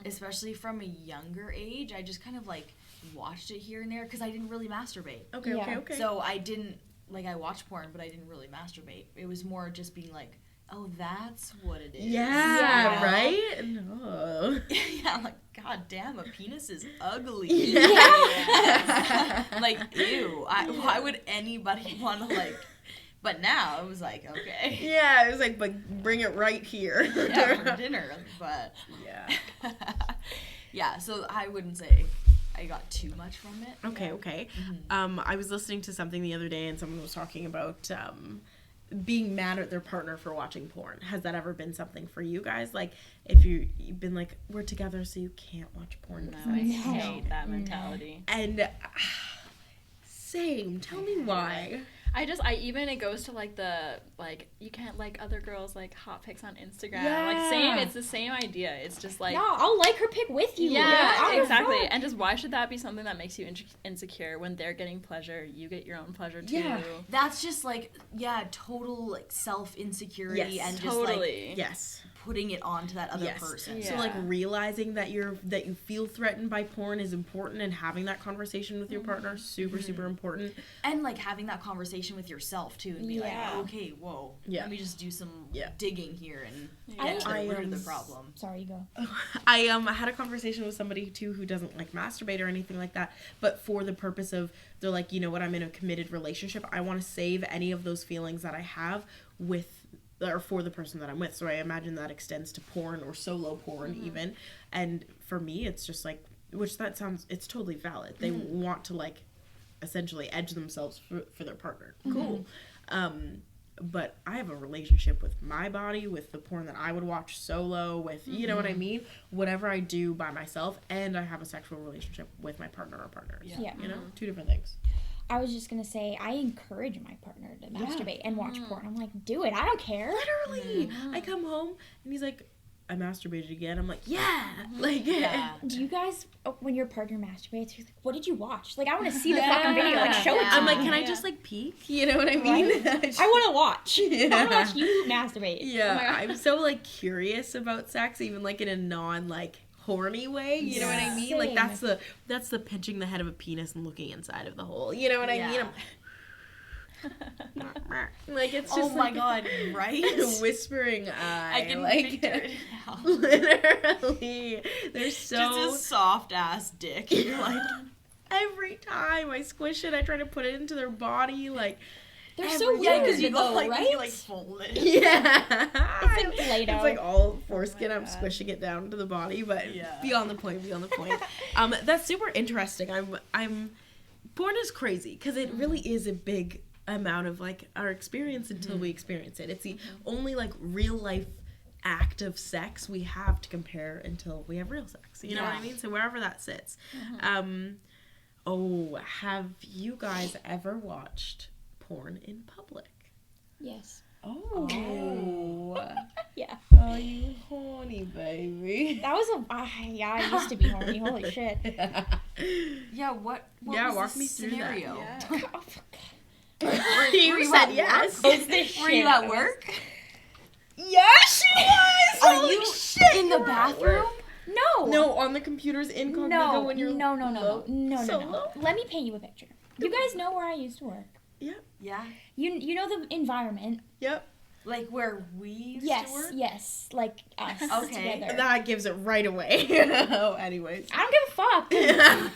especially from a younger age. I just kind of like watched it here and there because I didn't really masturbate. Okay, Yeah. okay. So I didn't like I watched porn, but I didn't really masturbate. It was more just being like, oh, that's what it is. Yeah, Yeah. right? No. Yeah, I'm like, god damn, a penis is ugly. Yeah. Like, ew. Why would anybody want to like? But now it was like, okay. Yeah, it was like, but bring it right here. Yeah, for dinner, but Yeah. yeah. So I wouldn't say I got too much from it. Okay. I was listening to something the other day, and someone was talking about being mad at their partner for watching porn. Has that ever been something for you guys? Like, if you've been like, we're together, so you can't watch porn. No, I hate that mentality. And same. Tell me why. It goes to like you can't like other girls like hot pics on Instagram. Like same, it's the same idea. It's just like No, I'll like her pic with you. yeah, I don't exactly. fuck. And just why should that be something that makes you insecure when they're getting pleasure? You get your own pleasure too. Yeah. That's just like, yeah, total like self insecurity Yes, and just Totally. like Yes. putting it onto that other Yes. person. Yeah. So like realizing that you feel threatened by porn is important, and having that conversation with your partner super important. And like having that conversation with yourself too, and be Yeah. like, okay, whoa, Yeah. let me just do some Yeah. digging here and I- get to the I, root of the um, problem. Sorry, you go. I had a conversation with somebody too who doesn't like masturbate or anything like that, but for the purpose of, they're like, you know what, I'm in a committed relationship. I want to save any of those feelings that I have with or for the person that I'm with. So I imagine that extends to porn or solo porn even. And for me, it's just like, it's totally valid. They want to like essentially edge themselves for their partner. Cool. But I have a relationship with my body, with the porn that I would watch solo, with, you know what I mean? Whatever I do by myself, and I have a sexual relationship with my partner or partners. Yeah. You know? Two different things. I was just gonna say I encourage my partner to masturbate and watch porn. I'm like, do it. I don't care. Literally. I come home, and he's like, I masturbated again. I'm like, yeah. Like, Yeah. Do you guys, when your partner masturbates, you're like, what did you watch? Like, I want to see the fucking video. Like, show it to I'm me. like, can I just like peek? You know what I mean? I want to watch. I Yeah. want to watch you masturbate. Yeah, I'm so like curious about sex, even like in a non like horny way. You know what I mean? Like Same. that's the pinching the head of a penis and looking inside of the hole. You know what I mean? Yeah. Like it's Oh just my like god, right? whispering I can like picture it now. literally. There's so Just a soft ass dick. You're like, every time I squish it, I try to put it into their body. Like They're so Yeah, weird, because you go though, like, right? you like fold it. Yeah. It's like Play-Doh. It's like all foreskin. Oh my I'm God. squishing it down to the body, but Yeah. beyond the point. That's super interesting. Porn is crazy because it really is a big amount of like our experience until we experience it. It's the only like real life act of sex we have to compare until we have real sex. You know what I mean? So wherever that sits. Have you guys ever watched porn in public? Yes. Oh. Yeah. Oh, you horny baby. That was yeah, I used to be horny. Holy shit. Yeah, what Yeah, was walk the me through that. scenario? Oh, You said yes. Were you at work? Yeah, she was. Are Holy you shit, in the you were at bathroom? work. No. No, on the computers incognito No. when you're No. So low? Let me paint you a picture. You guys know where I used to work. Yeah. You know the environment. Yep. Like where we used Yes, to work? yes, like us Okay. together. That gives it right away. Anyways. I don't give a fuck.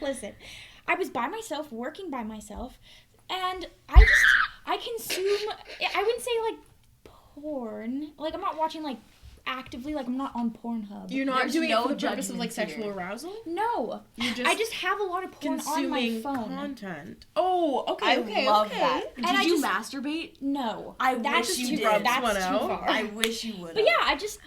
Listen, I was by myself, working by myself, and I consume, I wouldn't say like porn. Like I'm not watching like actively, like I'm not on Pornhub. You're not There's doing no it for the purpose of like judgment sexual here. arousal? No, You're just I just have a lot of porn on my consuming phone. content. Oh, okay. I love that. And Did I you just- masturbate? No, I that's wish you too did. far. Rubs That's one too out. far. I wish you would. But yeah, you're just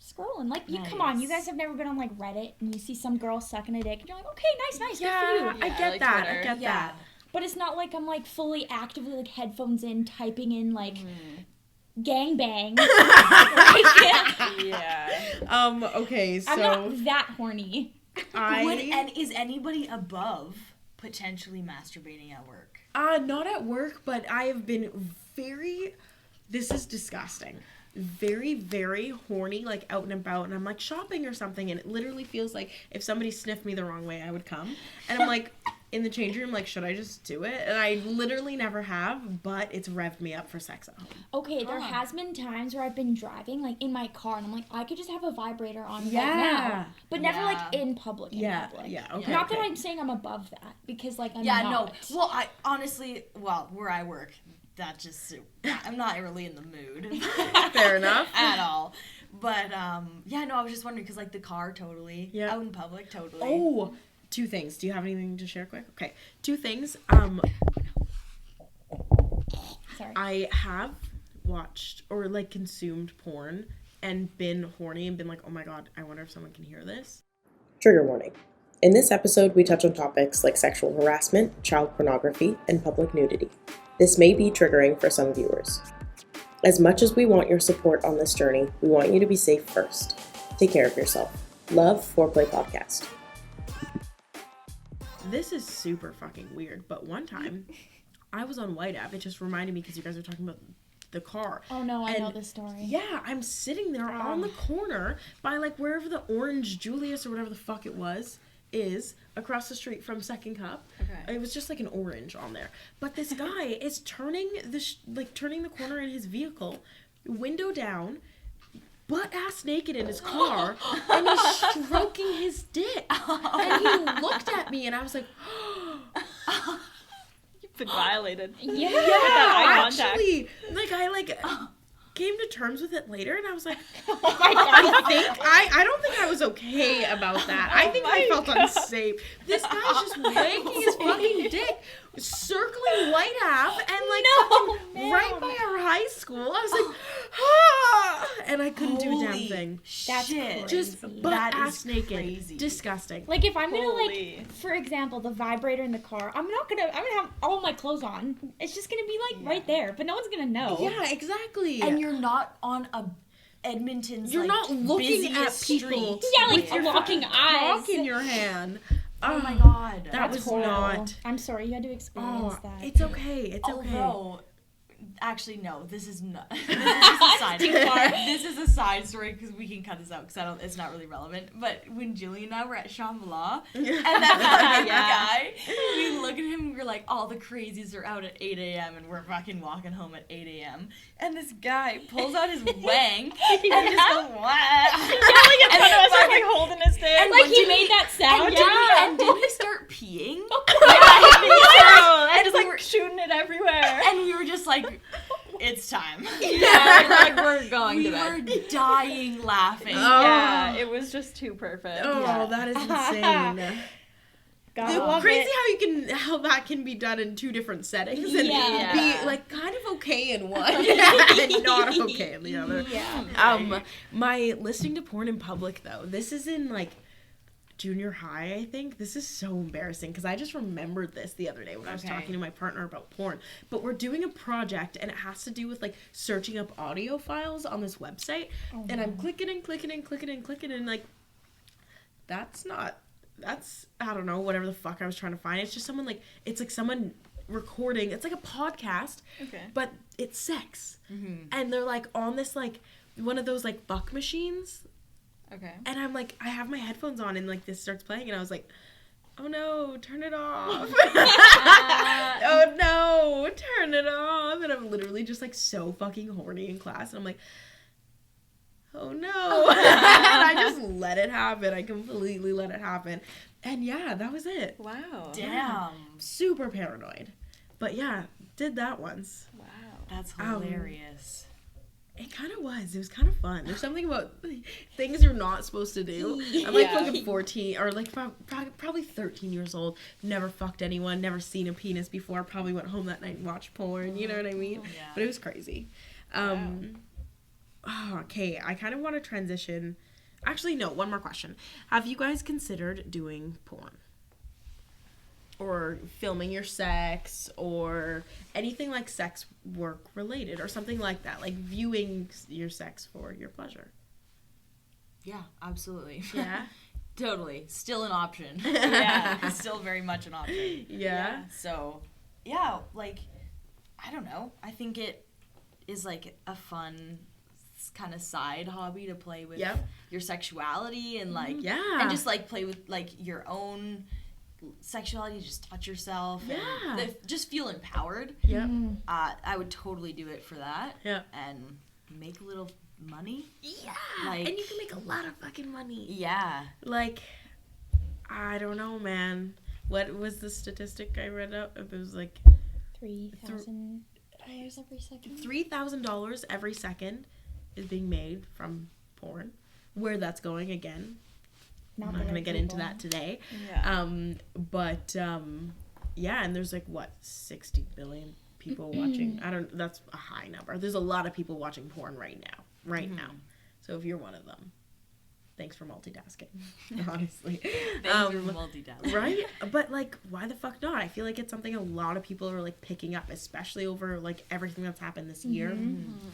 scrolling. Like, you come on, you Nice. guys have never been on like Reddit and you see some girl sucking a dick and you're like, okay, nice, good Yeah, for you. I Yeah, get like that. Twitter. I get Yeah. that. But it's not like I'm like fully actively like headphones in, typing in like gangbang. Yeah. Okay, so I'm not that horny. And is anybody above potentially masturbating at work? Not at work, but I have been this is disgusting. Very, very horny, like out and about, and I'm like shopping or something, and it literally feels like if somebody sniffed me the wrong way, I would come. And I'm like in the change room, like, should I just do it? And I literally never have, but it's revved me up for sex at home. Okay, there has been times where I've been driving like in my car and I'm like, I could just have a vibrator on right Yeah. now. But never like Yeah. in public. Yeah, public. yeah, okay. Not that I'm saying I'm above that, because like I'm Yeah, not. no. Well, I honestly, where I work, that just I'm not really in the mood. Fair enough. At all. But yeah, no, I was just wondering because like the car, totally. Yeah. Out in public, totally. Oh, two things. Do you have anything to share quick? Okay, two things. Sorry. I have watched or like consumed porn and been horny and been like, oh my god, I wonder if someone can hear this. Trigger warning. In this episode, we touch on topics like sexual harassment, child pornography, and public nudity. This may be triggering for some viewers. As much as we want your support on this journey, we want you to be safe first. Take care of yourself. Love, Foreplay Podcast. This is super fucking weird, but one time I was on White App. It just reminded me because you guys were talking about the car. Oh no, I know And this story. Yeah, I'm sitting there on the corner by like wherever the Orange Julius or whatever the fuck it was is across the street from Second Cup. Okay. It was just like an orange on there. But this guy is turning turning the corner in his vehicle, window down, butt ass naked in his car, and he's stroking his dick. And he looked at me, and I was like, You've been violated. Yeah. eye contact. actually, like I came to terms with it later, and I was like, Oh my god. I don't think I was okay about that. I think I felt unsafe. This guy's just wanking his fucking dick, circling White Ave, and like fucking right by our high school. I was like, ah, and I couldn't do a damn Holy thing. That's shit. crazy. Just butt That ass is naked, crazy. disgusting. Like if I'm gonna Holy. like, for example, the vibrator in the car, I'm gonna have all my clothes on. It's just gonna be like right there, but no one's gonna know. Yeah, exactly. And you're not on a Edmonton's You're like, not looking at busiest people street. Yeah, like with your locking fucking eyes. cock in your hand. Oh my god. That That's was horrible. not. I'm sorry, you had to experience Oh, that. it's okay. It's okay. Although, actually, no. This is not. This is a side. Too far. This is a side story because we can cut this out because it's not really relevant. But when Julie and I were at Shambhala, and that fucking guy, we look at him and we're like, all the crazies are out at 8 a.m. and we're fucking walking home at 8 a.m. And this guy pulls out his wank and just goes, what? Yeah, like in front of us, like holding his dick. Like he he made that sound. And didn't he start peeing? And just we like were- shooting it everywhere. And we were just like, it's time. Yeah, like we're going We to were bed. dying laughing. Yeah, it was just too perfect. Oh, Yeah. that is insane. Gotta It's love crazy it. how that can be done in two different settings and Yeah. be like kind of okay in one and not okay in the other. Yeah. My listening to porn in public though, this is in like junior high, I think. This is so embarrassing because I just remembered this the other day when I was Okay. talking to my partner about porn. But we're doing a project and it has to do with like searching up audio files on this website. And I'm clicking and like that's I don't know, whatever the fuck I was trying to find. It's just someone like it's like someone recording. It's like a podcast, Okay. but it's sex. And they're like on this like one of those like buck machines. Okay. And I'm like, I have my headphones on and like this starts playing and I was like, oh no, turn it off. Oh no, turn it off. And I'm literally just like so fucking horny in class. And I'm like, oh no. And I just let it happen. I completely let it happen. And yeah, that was it. Wow. Damn. Super paranoid. But yeah, did that once. Wow. That's hilarious. It kind of was. It was kind of fun. There's something about things you're not supposed to do. I'm like Yeah. fucking 14 or like probably 13 years old. Never fucked anyone. Never seen a penis before. Probably went home that night and watched porn. You know what I mean? Yeah. But it was crazy. Okay, I kind of want to transition. Actually, no. One more question. Have you guys considered doing porn? Or filming your sex, or anything like sex work related, or something like that, like viewing your sex for your pleasure. Yeah, absolutely. Yeah. Totally. Still an option. Yeah. Still very much an option. Yeah. So, yeah, like, I don't know. I think it is like a fun kind of side hobby to play with Yep. your sexuality and like, Yeah. and just like play with like your own sexuality, just touch yourself Yeah. and just feel empowered. Yep. I would totally do it for that. Yeah. And make a little money. Yeah. Like- and you can make a lot of fucking money. Yeah. Like, I don't know, man. What was the statistic I read out? It was like $3,000 every second. $3,000 every second is being made from porn. Where that's going, again, I'm not gonna get into that today. Yeah. Yeah, and there's like what 60 billion people watching. That's a high number. There's a lot of people watching porn right now. So if you're one of them, thanks for multitasking. Honestly, Thanks for multitasking. right? But like, why the fuck not? I feel like it's something a lot of people are like picking up, especially over like everything that's happened this year.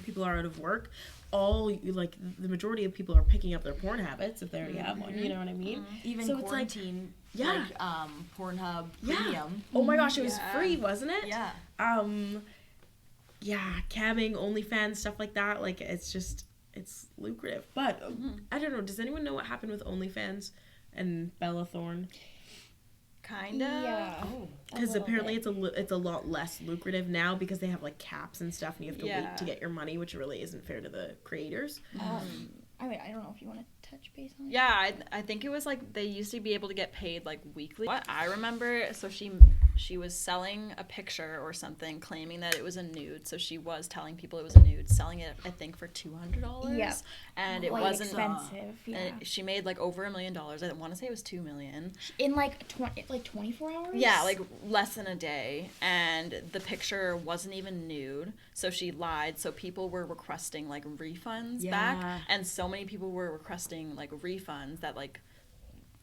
People are out of work. Like the majority of people are picking up their porn habits if they already have one. You know what I mean? Even So it's like- quarantine, Yeah. like Pornhub Yeah. Premium. Oh my gosh, it was Yeah. free, wasn't it? Yeah. Yeah, cabbing, OnlyFans, stuff like that. Like, it's lucrative. But I don't know. Does anyone know what happened with OnlyFans and Bella Thorne? Kinda. Yeah. Oh. Because little apparently it's a lot less lucrative now because they have like caps and stuff, and you have to Yeah. wait to get your money, which really isn't fair to the creators. I mean, I don't know if you want to touch base on it. Yeah, I think it was like they used to be able to get paid like weekly. What I remember, so she was selling a picture or something, claiming that it was a nude. So she was telling people it was a nude, selling it I think for $200. Yep. And it Quite wasn't expensive. Yeah. And she made like over $1 million. I want to say it was $2 million. In like 24 hours. Yeah, like less than a day, and the picture wasn't even nude, so she lied. So people were requesting like refunds back, Yeah. and so many people were requesting like refunds that like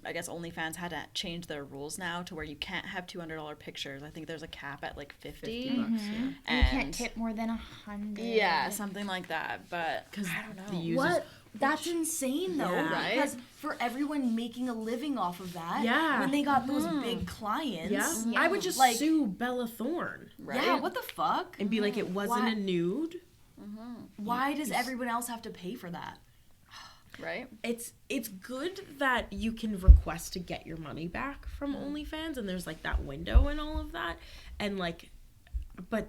I guess OnlyFans had to change their rules now to where you can't have $200 pictures. I think there's a cap at like 50. $50, yeah. You And can't tip more than 100. yeah, something like that. But I don't know. the users- What? That's insane, though. Yeah. Right? Because for everyone making a living off of that, Yeah. when they got those big clients, Yeah. I would just Like- sue Bella Thorne Right? yeah, what the fuck? and be like, it wasn't Why- a nude. Why does everyone else have to pay for that? Right? It's good that you can request to get your money back from OnlyFans, and there's like that window and all of that, and like, but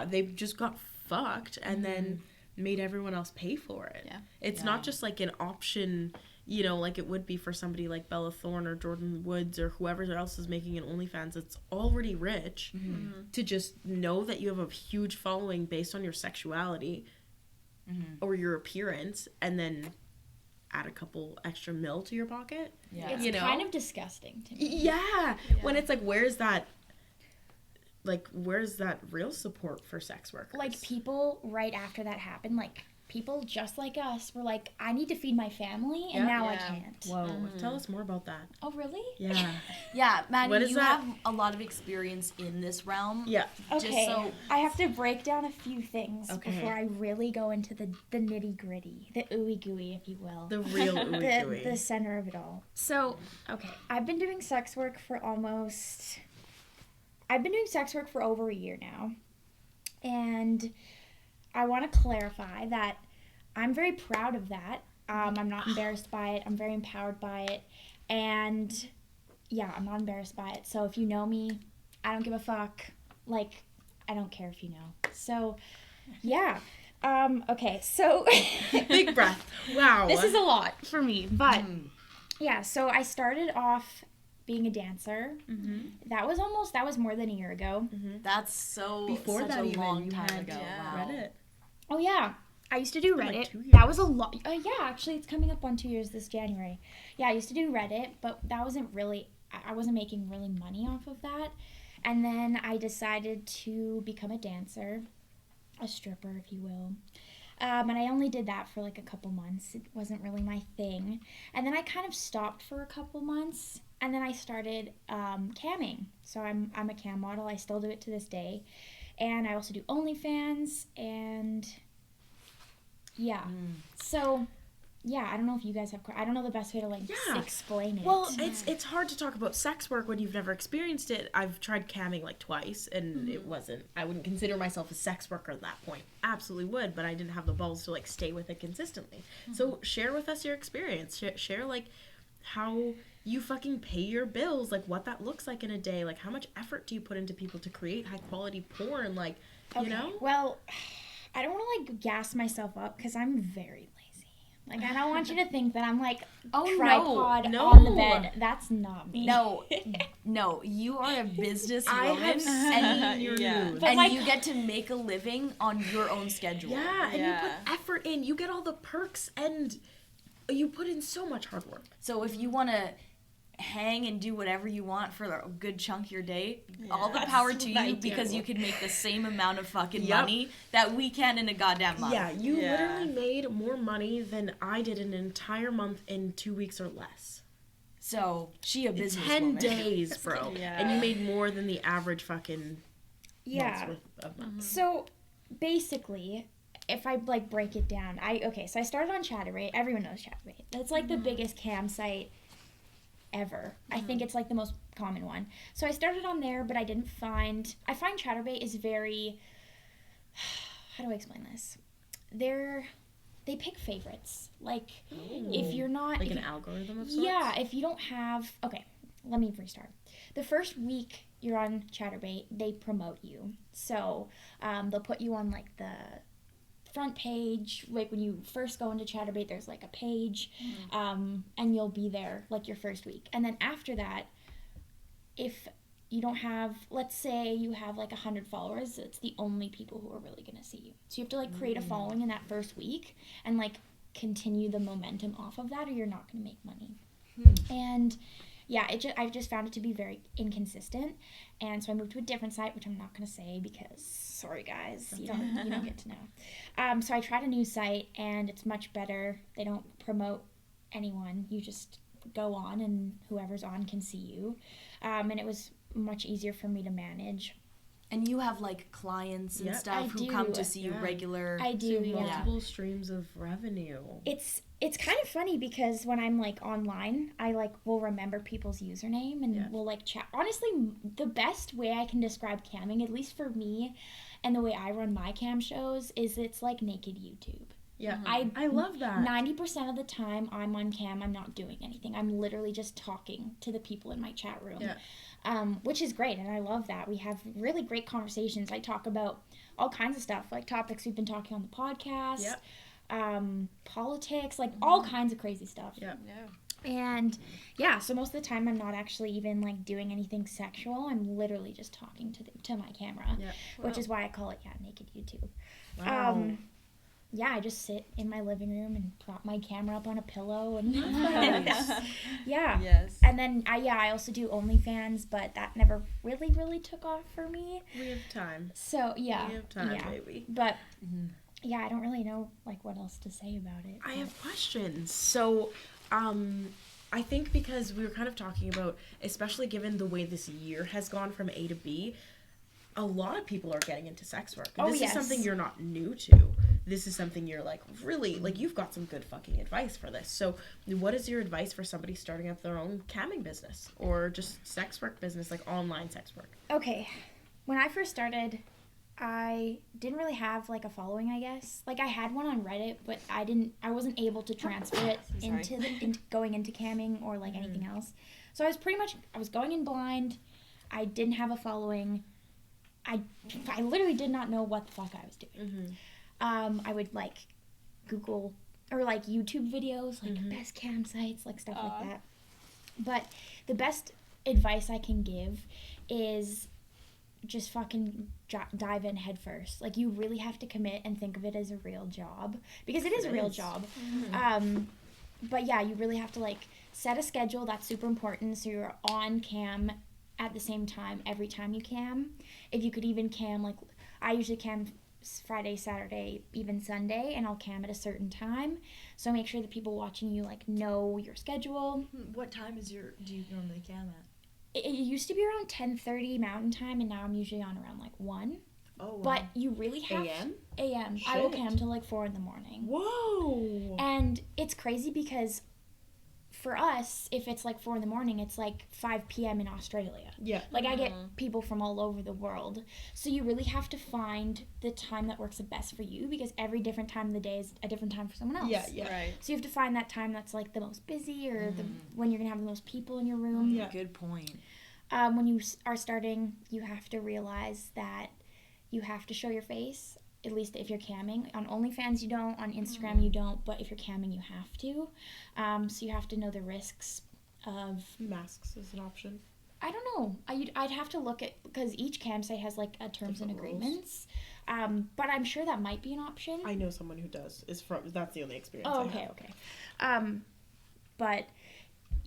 they just got fucked and then made everyone else pay for it. Yeah. It's not just like an option you know, like it would be for somebody like Bella Thorne or Jordan Woods or whoever else is making an OnlyFans that's already rich, to just know that you have a huge following based on your sexuality or your appearance, and then add a couple extra mil to your pocket. Yeah. It's You know? kind of disgusting to me. Yeah. When it's like, where's that real support for sex workers? Like, people right after that happened, like, people just like us were like, I need to feed my family, and Yep. now I Yeah. can't. Whoa, tell us more about that. Oh, really? Yeah. Yeah, Maddie, What is you that? have a lot of experience in this realm. Yeah. Just Okay, so- I have to break down a few things Okay. before I really go into the nitty gritty, the ooey gooey, if you will. The real ooey gooey. the center of it all. So, okay, I've been doing sex work for over a year now. And I want to clarify that I'm very proud of that. I'm not embarrassed by it. I'm very empowered by it. And yeah, I'm not embarrassed by it. So if you know me, I don't give a fuck. Like, I don't care if you know. So, yeah. Okay, so Big breath. Wow. this is a lot for me, but yeah, so I started off being a dancer. That was more than a year ago. That's so Before such that a even, long you time had ago. yeah, Wow. Reddit. Oh yeah, I used to do been Reddit. like 2 years. That was a lot. Yeah, actually, it's coming up on 2 years this January. Yeah, I used to do Reddit, but that wasn't really. I wasn't making really money off of that. And then I decided to become a dancer, a stripper, if you will. And I only did that for like a couple months. It wasn't really my thing. And then I kind of stopped for a couple months. And then I started camming. So I'm a cam model. I still do it to this day. And I also do OnlyFans. And yeah. So yeah, I don't know if you guys have. I don't know the best way to like Yeah. explain it. Well, it's hard to talk about sex work when you've never experienced it. I've tried camming like twice, and it wasn't. I wouldn't consider myself a sex worker at that point. Absolutely would, but I didn't have the balls to like stay with it consistently. So share with us your experience. Share like how you fucking pay your bills, like what that looks like in a day, like how much effort do you put into people to create high quality porn, like you know. Well, I don't want to like gas myself up because I'm very lazy. Like, I don't want you to think that I'm like tripod no. on the bed. That's not me. No, no, you are a businesswoman, I have seen your Yeah. moves. But and like- you get to make a living on your own schedule. Yeah, and you Yeah. put effort in. You get all the perks, and you put in so much hard work. So if you want to hang and do whatever you want for a good chunk of your day, all the Yes, power to I you, do. because you can make the same amount of fucking Yep. money that we can in a goddamn month. Yeah, you Yeah. literally made more money than I did in an entire month in 2 weeks or less. So she a It's businesswoman. 10 days, bro. Yeah. And you made more than the average fucking Yeah. month's worth of money. So basically, if I like break it down, so I started on Chatterbait. Everyone knows Chatterbait. It's like the biggest cam site ever. I think it's like the most common one. So I started on there, but I find Chatterbait is very, how do I explain this? They pick favorites. Like, if you're not Like if an you- algorithm of sorts? yeah, if you don't have, okay, let me restart. The first week you're on Chatterbait, they promote you. So they'll put you on like the front page. Like when you first go into Chatterbait, there's like a page, and you'll be there like your first week. And then after that, if you don't have, let's say you have like 100 followers, it's the only people who are really gonna see you. So you have to like create a following in that first week and like continue the momentum off of that, or you're not gonna make money. And yeah, I've just found it to be very inconsistent, and so I moved to a different site, which I'm not gonna say because sorry guys, you don't get to know. So I tried a new site, and it's much better. They don't promote anyone. You just go on, and whoever's on can see you, and it was much easier for me to manage. And you have like clients and Yep. stuff I who come do. to see you Yeah. regular. I do, So yeah. multiple streams of revenue. It's kind of funny because when I'm like online, I like will remember people's username and Yeah. will like chat. Honestly, the best way I can describe camming, at least for me, and the way I run my cam shows, is it's like naked YouTube. Yeah, I I love that. 90% of the time I'm on cam, I'm not doing anything. I'm literally just talking to the people in my chat room, which is great, and I love that. We have really great conversations. I talk about all kinds of stuff, like topics we've been talking on the podcast. Yep. politics, like all kinds of crazy stuff. Yeah. No. And yeah, so most of the time I'm not actually even like doing anything sexual. I'm literally just talking to my camera, Yeah. which Wow. is why I call it Naked YouTube. Wow. Yeah, I just sit in my living room and prop my camera up on a pillow and Nice. yeah. Yes. And then I also do OnlyFans, but that never really took off for me. We have time. So yeah, We have time, yeah. baby. But yeah, I don't really know like what else to say about it. I have questions. So, I think because we were kind of talking about, especially given the way this year has gone from A to B, a lot of people are getting into sex work. Oh, This yes. is something you're not new to. This is something you're like, really, like you've got some good fucking advice for this. So what is your advice for somebody starting up their own camming business or just sex work business, like online sex work? Okay, when I first started, I didn't really have like a following, I guess. Like I had one on Reddit, but I wasn't able to transfer it Sorry. into going into camming or like anything else. So I was going in blind. I didn't have a following. I literally did not know what the fuck I was doing. I would like Google or like YouTube videos, like best cam sites, like stuff like that. But the best advice I can give is just fucking dive in head first. Like you really have to commit and think of it as a real job because it is a real job. But yeah, you really have to like set a schedule. That's super important. So you're on cam at the same time every time you cam. If you could even cam, like I usually cam Friday, Saturday, even Sunday, and I'll cam at a certain time. So make sure that people watching you like know your schedule. What time do you normally cam at? It used to be around 10:30 Mountain Time, and now I'm usually on around like 1. Oh, wow. But you really have AM? AM. I will Shit. cam till like 4 in the morning. Whoa. And it's crazy because for us, if it's like 4 in the morning, it's like 5 p.m. in Australia. Yeah. Like I get people from all over the world. So you really have to find the time that works the best for you because every different time of the day is a different time for someone else. Yeah. Right. So you have to find that time that's like the most busy or when you're going to have the most people in your room. Yeah. Good point. When you are starting, you have to realize that you have to show your face, at least if you're camming. On OnlyFans, you don't. On Instagram, you don't. But if you're camming, you have to. So you have to know the risks of... Masks is an option. I don't know. I'd have to look at... Because each cam site has, like, a terms and Different rules. agreements. But I'm sure that might be an option. I know someone who does. That's the only experience Oh, I okay, have. okay. But,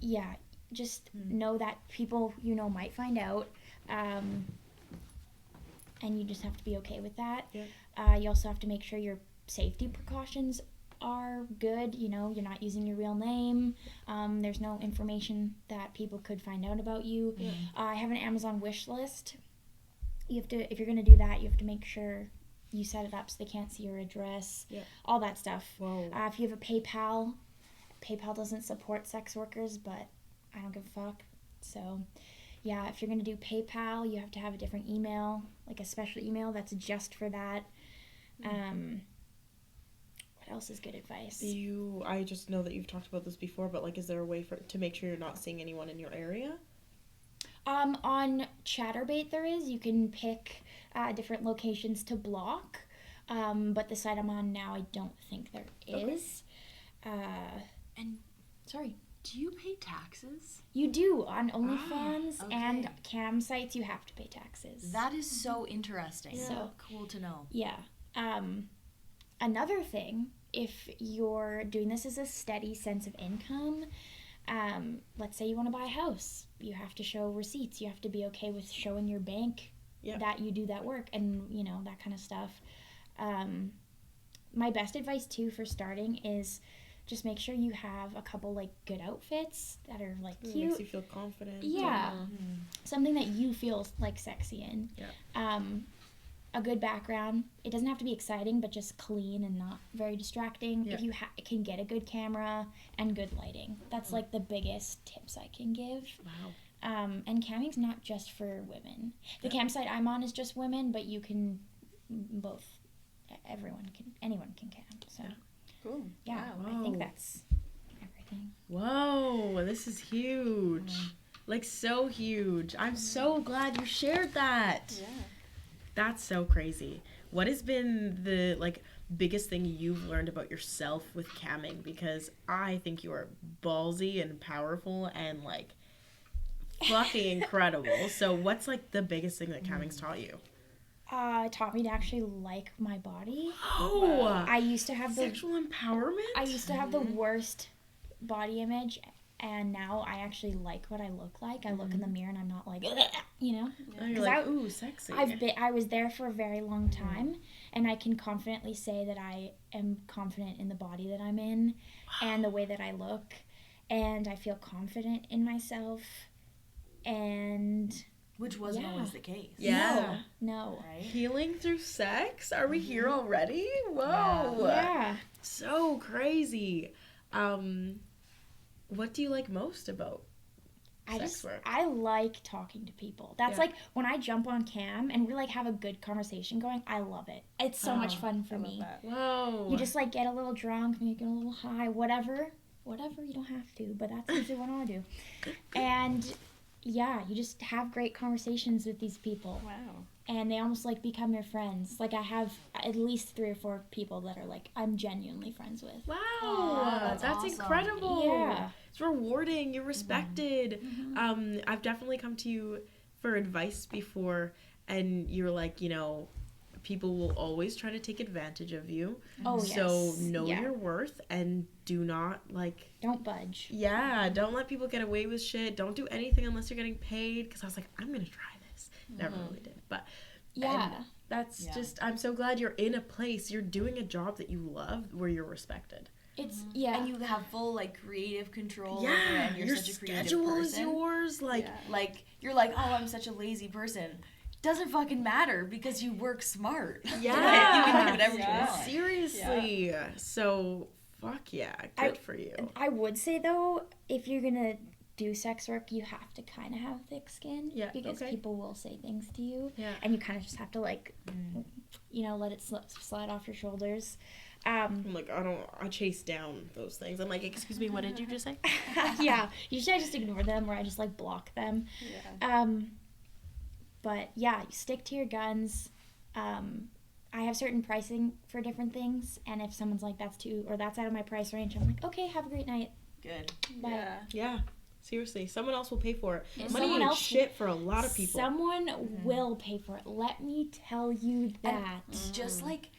yeah, just know that people you know might find out. And you just have to be okay with that. Yeah. You also have to make sure your safety precautions are good. You know, you're not using your real name. There's no information that people could find out about you. Yeah. I have an Amazon wish list. You have to, if you're going to do that, you have to make sure you set it up so they can't see your address, Yeah. all that stuff. Whoa. If you have a PayPal doesn't support sex workers, but I don't give a fuck. So, yeah, if you're going to do PayPal, you have to have a different email, like a special email that's just for that. What else is good advice? I just know that you've talked about this before, but like, is there a way to make sure you're not seeing anyone in your area? On Chatterbait there is. You can pick different locations to block. But the site I'm on now, I don't think there is. And Sorry. do you pay taxes? You do. On OnlyFans okay. and cam sites, you have to pay taxes. That is so interesting. Yeah. So cool to know. Yeah. Another thing, if you're doing this as a steady sense of income, let's say you want to buy a house, you have to show receipts. You have to be okay with showing your bank that you do that work and, you know, that kind of stuff. My best advice, too, for starting is just make sure you have a couple, like, good outfits that are, like, It cute. makes you feel confident. Yeah. Something that you feel, like, sexy in. Yeah. A good background. It doesn't have to be exciting, but just clean and not very distracting. Yeah. If you can get a good camera and good lighting. That's, like, the biggest tips I can give. Wow. And camming's not just for women. The campsite I'm on is just women, but you can both. Anyone can cam. So, Cool. yeah, Wow. I think that's everything. Whoa, this is huge. Like, so huge. I'm so glad you shared that. Yeah. That's so crazy. What has been the biggest thing you've learned about yourself with camming? Because I think you are ballsy and powerful and like fucking incredible. So what's like the biggest thing that camming's taught you? It taught me to actually like my body. Oh, I used to have the sexual empowerment. I used to have the worst body image, and now I actually like what I look like. I look in the mirror and I'm not like, you know. Oh, you're 'Cause like, ooh, sexy. I was there for a very long time, and I can confidently say that I am confident in the body that I'm in, and the way that I look, and I feel confident in myself, and Which wasn't Yeah. always the case. Yeah. no. Right? Healing through sex? Are we here already? Whoa. Yeah. So crazy. What do you like most about sex work? I like talking to people. That's Yeah. like when I jump on cam and we like have a good conversation going, I love it. It's so much fun for me. Whoa. You just like get a little drunk, maybe get a little high, whatever, you don't have to, but that's usually what I do. And yeah, you just have great conversations with these people. Wow. And they almost like become your friends. Like I have at least 3 or 4 people that are like I'm genuinely friends with. Wow. Aw, that's that's awesome. incredible. Yeah. It's rewarding. You're respected. I've definitely come to you for advice before, and you're like, you know, people will always try to take advantage of you. Oh So yes. know Yeah. your worth and do not like Don't budge. yeah, don't let people get away with shit. Don't do anything unless you're getting paid. Because I was like, I'm gonna try this. Never really did, but Yeah. that's Yeah. just. I'm so glad you're in a place. You're doing a job that you love, where you're respected. It's yeah. And you have full like creative control over it, Yeah, and you're your such a creative schedule person. is yours. Like Yeah. Like you're like, oh, I'm such a lazy person. Doesn't fucking matter because you work smart. yeah, you can do whatever Yeah. you want. seriously. So fuck yeah, good for you. I would say though, if you're gonna do sex work, you have to kind of have thick skin. Yeah, Because okay. people will say things to you, Yeah. and you kind of just have to like, you know, let it slide off your shoulders. I'm like, I chase down those things. I'm like, excuse me, what did you just say? Yeah. Usually I just ignore them or I just like block them. Yeah. But yeah, you stick to your guns. I have certain pricing for different things, and if someone's like that's too or that's out of my price range, I'm like, okay, have a great night. Good. Bye. Yeah. Yeah, seriously, someone else will pay for it. And Money someone ain't else- shit for a lot of people. Someone will pay for it. Let me tell you that. It's just like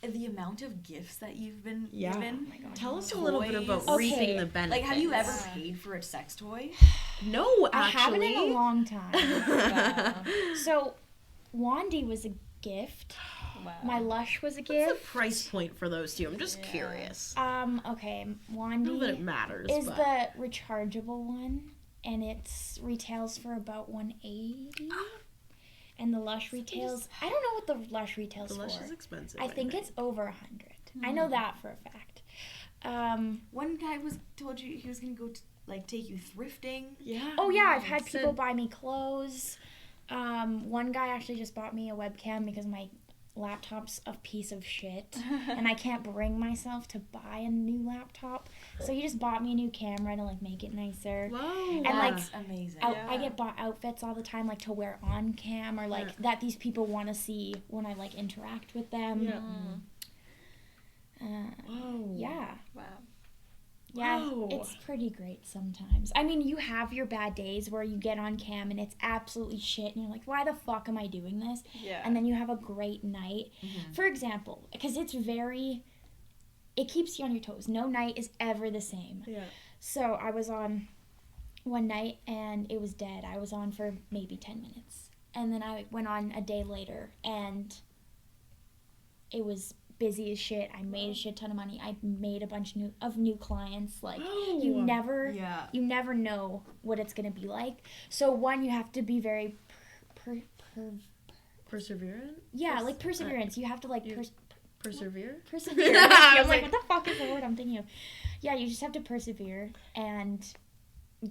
the amount of gifts that you've been Yeah. given. Tell us a little bit about Toys. reaping Okay. the benefits. Like, have you ever paid for a sex toy? No, I haven't in a actually. long time. Wow. So, Wandy was a gift. Wow. My Lush was a What's the gift. price point for those two? I'm just Yeah. curious. Okay, Not that it Wandy matters, is but the rechargeable one, and it's retails for about $180. And the Lush retails, I don't know what the Lush retails the Lush for. is expensive. I think it's over $100. I know that for a fact. One guy told you he was gonna go take you thrifting. yeah. Oh yeah, I've had Said- people buy me clothes. One guy actually just bought me a webcam because my laptop's a piece of shit and I can't bring myself to buy a new laptop. So he just bought me a new camera to like make it nicer. Whoa. And, like, That's amazing. I get bought outfits all the time like to wear on cam or like Yeah. that these people want to see when I like interact with them. Yeah. Uh, Whoa. yeah. Wow. Yeah, Wow. it's pretty great sometimes. I mean, you have your bad days where you get on cam and it's absolutely shit and you're like, why the fuck am I doing this? Yeah. And then you have a great night. For example, because it keeps you on your toes. No night is ever the same. Yeah. So I was on one night and it was dead. I was on for maybe 10 minutes. And then I went on a day later and it was busy as shit. I made a shit ton of money. I made a bunch of new clients. Like you Wow. never Yeah. you never know what it's going to be like. So one, you have to be very Perseverant? like perseverance. You have to like You- Persevere? persevere. I I'm was like, like- what the fuck is the word I'm thinking of? Yeah, you just have to persevere and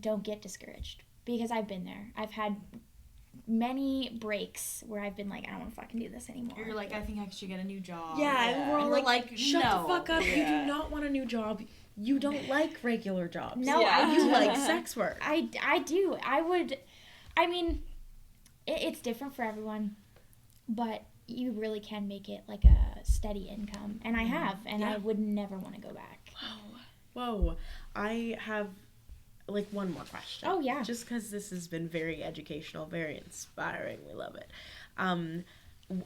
don't get discouraged because I've been there. I've had many breaks where I've been like, I don't want to fucking do this anymore. You're like, I think I should get a new job. Yeah, and we're all like, shut no. the fuck up. You Yeah. do not want a new job. You don't like regular jobs. No, Yeah. I You do. like sex work. I do. I mean, it's different for everyone, but you really can make it like a steady income, and I have, and I would never want to go back. Whoa. I have like one more question. Oh, yeah. Just because this has been very educational, very inspiring. We love it.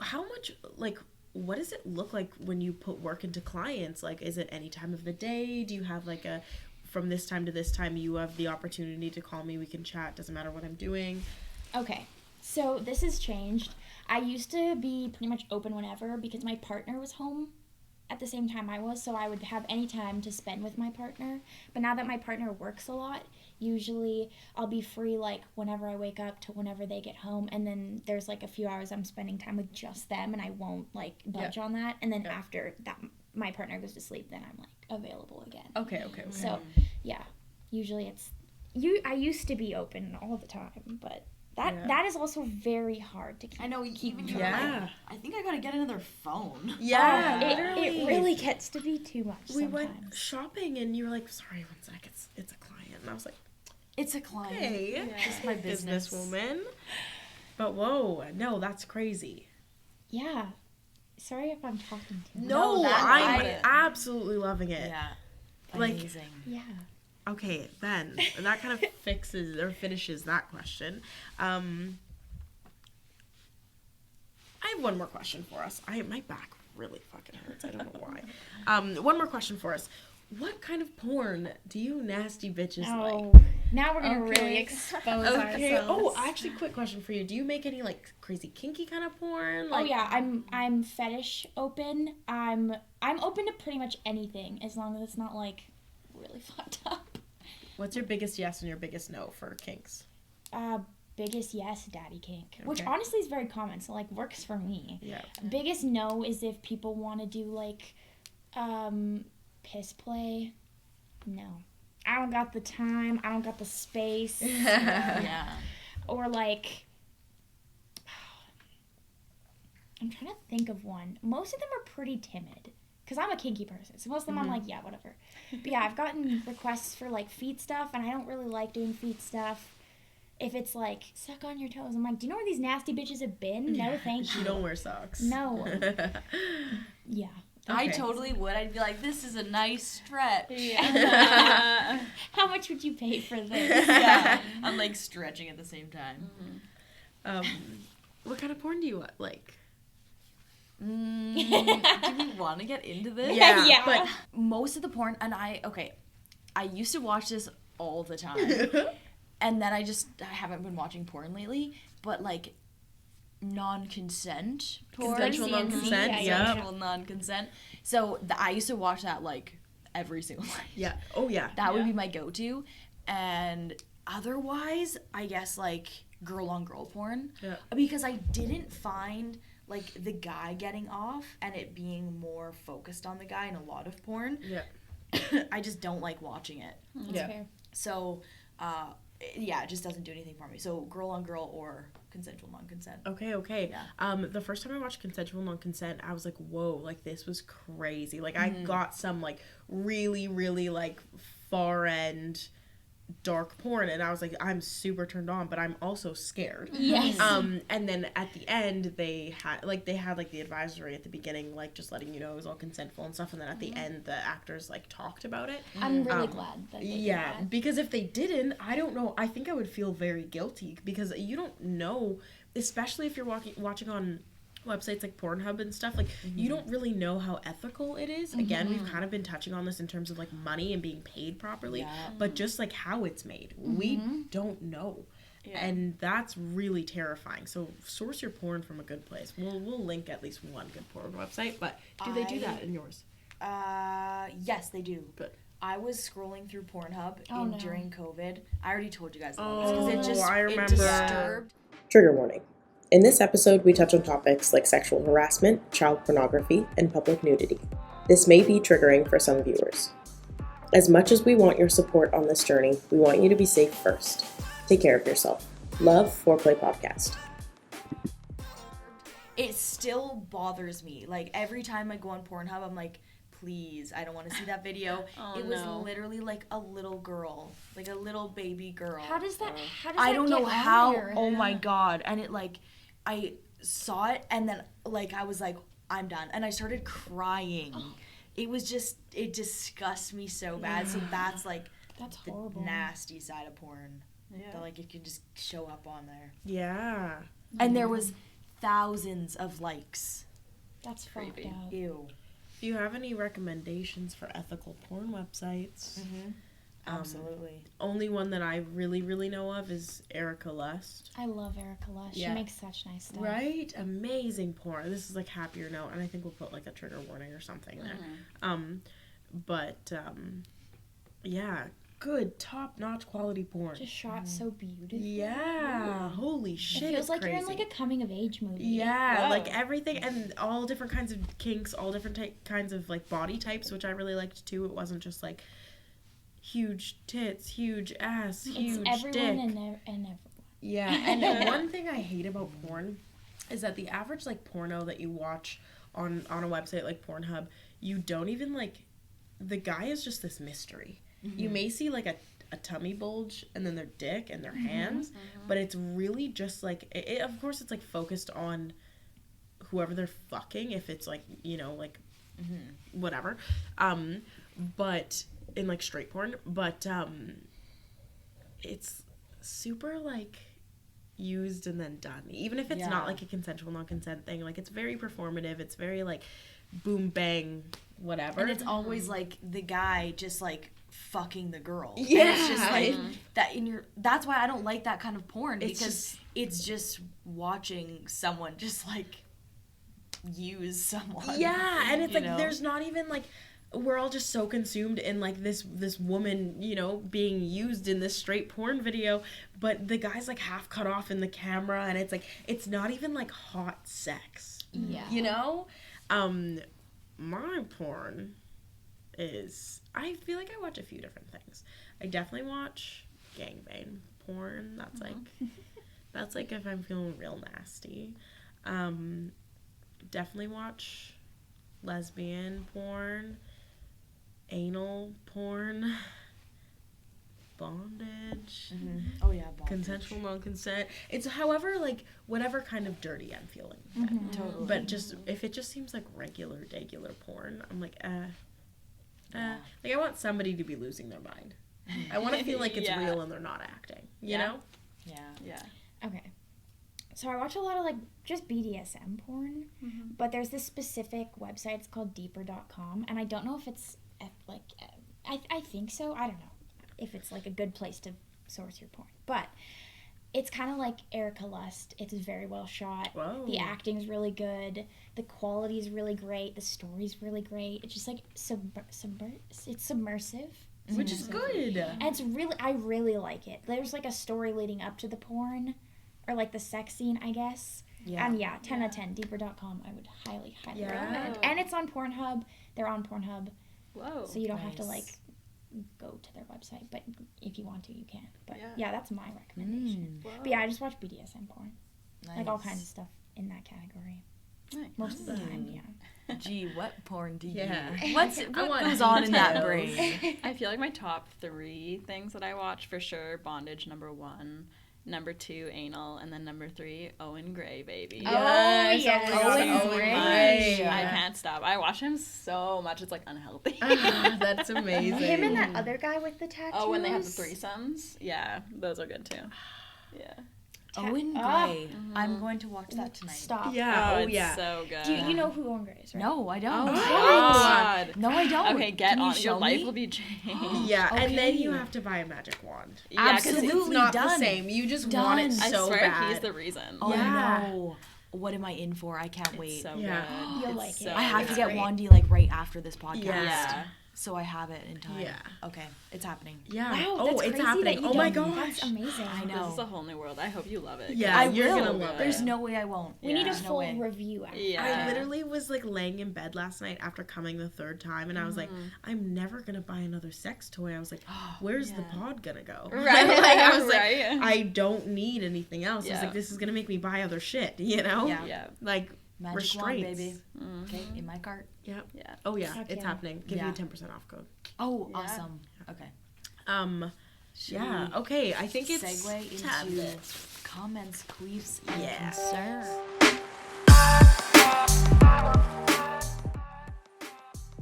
How much, like, what does it look like when you put work into clients? Like, is it any time of the day? Do you have like from this time to this time, you have the opportunity to call me, we can chat, doesn't matter what I'm doing? Okay, so this has changed. I used to be pretty much open whenever because my partner was home at the same time I was, so I would have any time to spend with my partner. But now that my partner works a lot, usually I'll be free like whenever I wake up to whenever they get home, and then there's like a few hours I'm spending time with just them, and I won't like budge on that. And then after that, my partner goes to sleep, then I'm like available again. Okay. So yeah, usually I used to be open all the time, but that is also very hard to keep. I know we keep trying. Yeah. I think I gotta get another phone. Yeah. It really gets to be too much We sometimes. went shopping and you were like, sorry, 1 sec, it's a client. And I was like, It's a client. hey, Just my business. businesswoman. But whoa, no, that's crazy. Yeah. Sorry if I'm talking too much. No, I'm I- absolutely loving it. Yeah. Like- Amazing. Yeah. Okay, then that kind of finishes that question. I have one more question for us. My back really fucking hurts. I don't know why. One more question for us. What kind of porn do you nasty bitches like? Oh, now we're gonna really expose Okay. ourselves. Oh, actually, quick question for you. Do you make any like crazy kinky kind of porn? Oh Like, yeah, I'm fetish open. I'm open to pretty much anything as long as it's not like really fucked up. What's your biggest yes and your biggest no for kinks? Biggest yes, daddy kink, which Okay. honestly is very common, so like works for me. Yeah. Biggest no is if people want to do like piss play. No. I don't got the time, I don't got the space. Yeah. Or like I'm trying to think of one. Most of them are pretty timid because I'm a kinky person, so most of them I'm like, yeah, whatever. But yeah, I've gotten requests for like feet stuff, and I don't really like doing feet stuff. If it's like suck on your toes, I'm like, do you know where these nasty bitches have been? No, thank you. You don't wear socks. No. Yeah. I Okay. totally would. I'd be like, this is a nice stretch. How much would you pay for this? Yeah. I'm like stretching at the same time. What kind of porn do you like? Do we want to get into this? Yeah. But Most of the porn, and I used to watch this all the time. And then I haven't been watching porn lately, but like non-consent porn. Consensual non-consent, Yeah, yeah. Consensual non-consent. So I used to watch that like every single night. yeah. Oh yeah. That would be my go-to. And otherwise, I guess like girl on girl porn. Yeah. Because I didn't find like the guy getting off and it being more focused on the guy in a lot of porn. Yeah. I just don't like watching it. That's Yeah. fair. So, yeah, it just doesn't do anything for me. So girl on girl or consensual non-consent. Okay. Yeah. The first time I watched Consensual Non-Consent, I was like, whoa, like this was crazy. Like I got some like really, really like far end dark porn, and I was like, I'm super turned on, but I'm also scared. Yes. And then at the end they had like the advisory at the beginning, like just letting you know it was all consentful and stuff, and then at the end the actors like talked about it. I'm really glad that they did Yeah, that. because if they didn't, I don't know. I think I would feel very guilty because you don't know, especially if you're watching on websites like Pornhub and stuff, like you don't really know how ethical it is. Again, we've kind of been touching on this in terms of like money and being paid properly, but just like how it's made, we don't know. Yeah. And that's really terrifying. So source your porn from a good place. We'll link at least one good porn website, but do they do that in yours? Yes, they do. Good. I was scrolling through Pornhub no. during COVID. I already told you guys about this because Oh, it just I it remember. disturbed. Trigger warning. In this episode, we touch on topics like sexual harassment, child pornography, and public nudity. This may be triggering for some viewers. As much as we want your support on this journey, we want you to be safe first. Take care of yourself. Love, Foreplay Podcast. It still bothers me. Like every time I go on Pornhub, I'm like, please, I don't want to see that video. Oh, it was no. literally like a little girl, like a little baby girl. How does that I don't know get on how. there? Oh my god! And it like, I saw it, and then like I was like, I'm done, and I started crying. It was just, it disgusts me so bad. So that's like That's the horrible. nasty side of porn. Yeah. That like it can just show up on there. Yeah. And there was thousands of likes. That's fucked Creepy. up. Ew. If you have any recommendations for ethical porn websites, Absolutely. only one that I really, really know of is Erica Lust. I love Erica Lush. Yeah. She makes such nice stuff. Right? Amazing porn. This is like happier note, and I think we'll put like a trigger warning or something there. Yeah, good top-notch quality porn. Just shot so beautifully. Yeah, holy shit! It feels it's like crazy. you're in like a coming of age movie. Yeah, Wow. like everything, and all different kinds of kinks, all different kinds of like body types, which I really liked too. It wasn't just like huge tits, huge ass, huge It's everyone dick. and everyone. Yeah, and one thing I hate about porn is that the average like porno that you watch on a website like Pornhub, you don't even like, the guy is just this mystery. You may see like a tummy bulge and then their dick and their hands, but it's really just like it, of course it's like focused on whoever they're fucking, if it's like, you know, like whatever, but in like straight porn, but it's super like used and then done, even if it's Yeah. not like a consensual non-consent thing. Like it's very performative, it's very like boom bang whatever, And it's always like the guy just like fucking the girl. And Yeah. it's just like that in your, that's why I don't like that kind of porn, It's because just- it's just watching someone just like use someone. yeah, and it's you like know? there's not even like, we're all just so consumed in like this woman, you know, being used in this straight porn video, but the guy's like half cut off in the camera, and it's like it's not even like hot sex. Yeah. You know? My porn is, I feel like I watch a few different things. I definitely watch gangbang porn. That's like if I'm feeling real nasty. Definitely watch lesbian porn, anal porn, bondage, Oh yeah, bondage. consensual non-consent. It's however, like, whatever kind of dirty I'm feeling. Totally. But just, if it just seems like regular porn, I'm like, like I want somebody to be losing their mind. I want to feel like it's Yeah. real and they're not acting, you Yeah. know? yeah. Yeah. Okay. So I watch a lot of like just BDSM porn, but there's this specific website. It's called Deeper.com, and I don't know if it's I think so. I don't know if it's like a good place to source your porn, but it's kind of like Erica Lust. It's very well shot. Whoa. The acting's really good. The quality's really great. The story's really great. It's just like it's submersive. Which is good. And it's really, I really like it. There's like a story leading up to the porn, or like the sex scene, I guess. Yeah. And yeah, 10 out of 10. Deeper.com, I would highly, highly Yeah. recommend. And it's on Pornhub. They're on Pornhub, Whoa. so you don't have to like nice. go to their website. But if you want to, you can. But Yeah. yeah, that's my recommendation. Whoa. But yeah, I just watch BDSM porn, like all Nice. kinds of stuff in that category. Nice. Most of the time, yeah. Gee, what porn do you? Yeah. What want goes on in that details. brain? I feel like my top 3 things that I watch for sure: bondage, number 1; number 2, anal; and then number 3, Owen Gray, baby. Yes, yes. Owen Owen Gray. Gray. I can't stop. I watch him so much. It's like unhealthy. That's amazing. Him and that other guy with the tattoos. Oh, when they have the threesomes, yeah, those are good too. Yeah. Owen Ah. Gray. I'm going to watch that tonight. Stop. Yeah, oh it's yeah. so good. Do you know who Owen Gray is, right? No, I don't. Oh, What? God. No, I don't. Okay, get Can you on. Your show life me? will be changed. Yeah, and then Okay. you have to buy a magic wand. Yeah, 'cause Absolutely. It's not the done. same. You just want it Done. I so swear bad. he's the reason. Oh Yeah. no. What am I in for? I can't wait. It's so Yeah. good. You'll It's like it. so I have to good. get great. Wandy like right after this podcast. Yeah. So I have it in time. Yeah. Okay, it's happening. Yeah. Wow, oh, that's it's crazy happening. that you Oh my don't- gosh. That's amazing. I This know. is a whole new world. I hope you love it. Yeah, I you're will. gonna love There's it. no way I won't. We need a Yeah. No full way. review after. Yeah. I literally was like laying in bed last night after coming the 3rd time, and I was like, I'm never gonna buy another sex toy. I was like, where's the Yeah. pod gonna go? Right. like, I was Right. like, I don't need anything else. I was Yeah. like, this is gonna make me buy other shit, you know? Yeah. Yeah. Like Magic wand, restraints. baby. Mhm. Okay, in my cart. Yep. Yeah. Oh yeah, Heck it's yeah. happening. Give you Yeah. a 10% off code. Oh, Yeah. awesome. Okay. Should Yeah. we Okay. I think it's segue time into to- comments, queefs, and Yeah. concerns.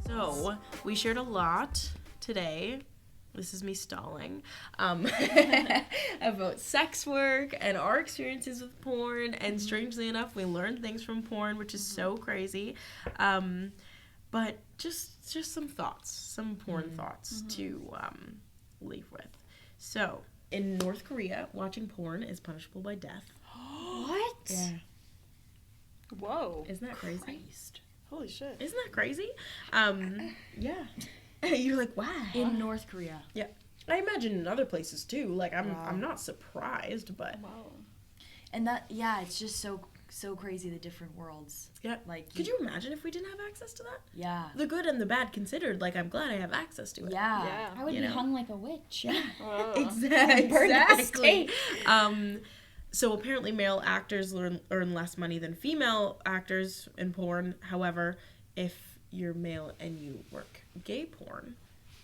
So, we shared a lot today. This is me stalling. About sex work and our experiences with porn. And strangely enough, we learned things from porn, which is so crazy. But just some thoughts, some porn thoughts to leave with. So, in North Korea, watching porn is punishable by death. What? Yeah. Whoa. Isn't that crazy? Holy shit. Isn't that crazy? Yeah. You're like, wow. In North Korea. Yeah. I imagine in other places too. Like, I'm not surprised, but Wow. And that, yeah, it's just so crazy, the different worlds. yeah. Like, Could you imagine if we didn't have access to that? Yeah. The good and the bad considered, like, I'm glad I have access to it. Yeah. Yeah. I would You be know? hung like a witch. Yeah. Whoa. Exactly. Burned at the stake. So apparently male actors earn less money than female actors in porn. However, if you're male and you work gay porn,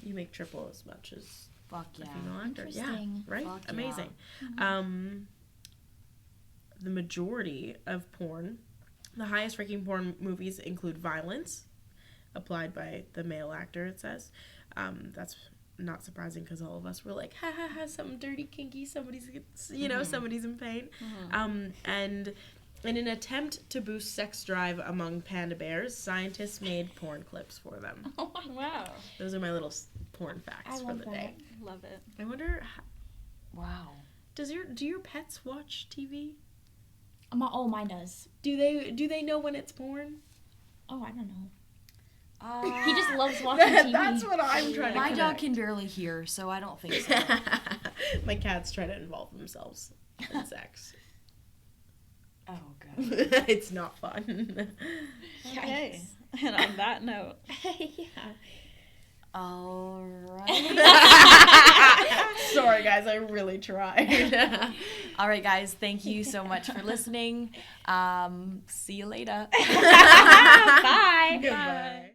you make triple as much as Fuck a yeah. female actor. Yeah, Interesting. right? Fuck yeah. Amazing. The majority of porn, the highest ranking porn movies include violence, applied by the male actor, it says. That's not surprising because all of us were like, ha ha ha, something dirty, kinky, somebody's in pain. And in an attempt to boost sex drive among panda bears, scientists made porn clips for them. Wow. Those are my little porn facts I for love the that. day. Love it. I wonder, Wow. do your pets watch TV? Mine does. Do they know when it's porn? Oh, I don't know. Uh, He just loves watching TV. That's what I'm trying to my dog connect. can barely hear, so I don't think so. My cats try to involve themselves in sex. Oh, God. It's not fun. Okay. And on that note. Yeah. All right. Sorry, guys, I really tried. All right, guys. Thank you so much for listening. See you later. Bye. Goodbye.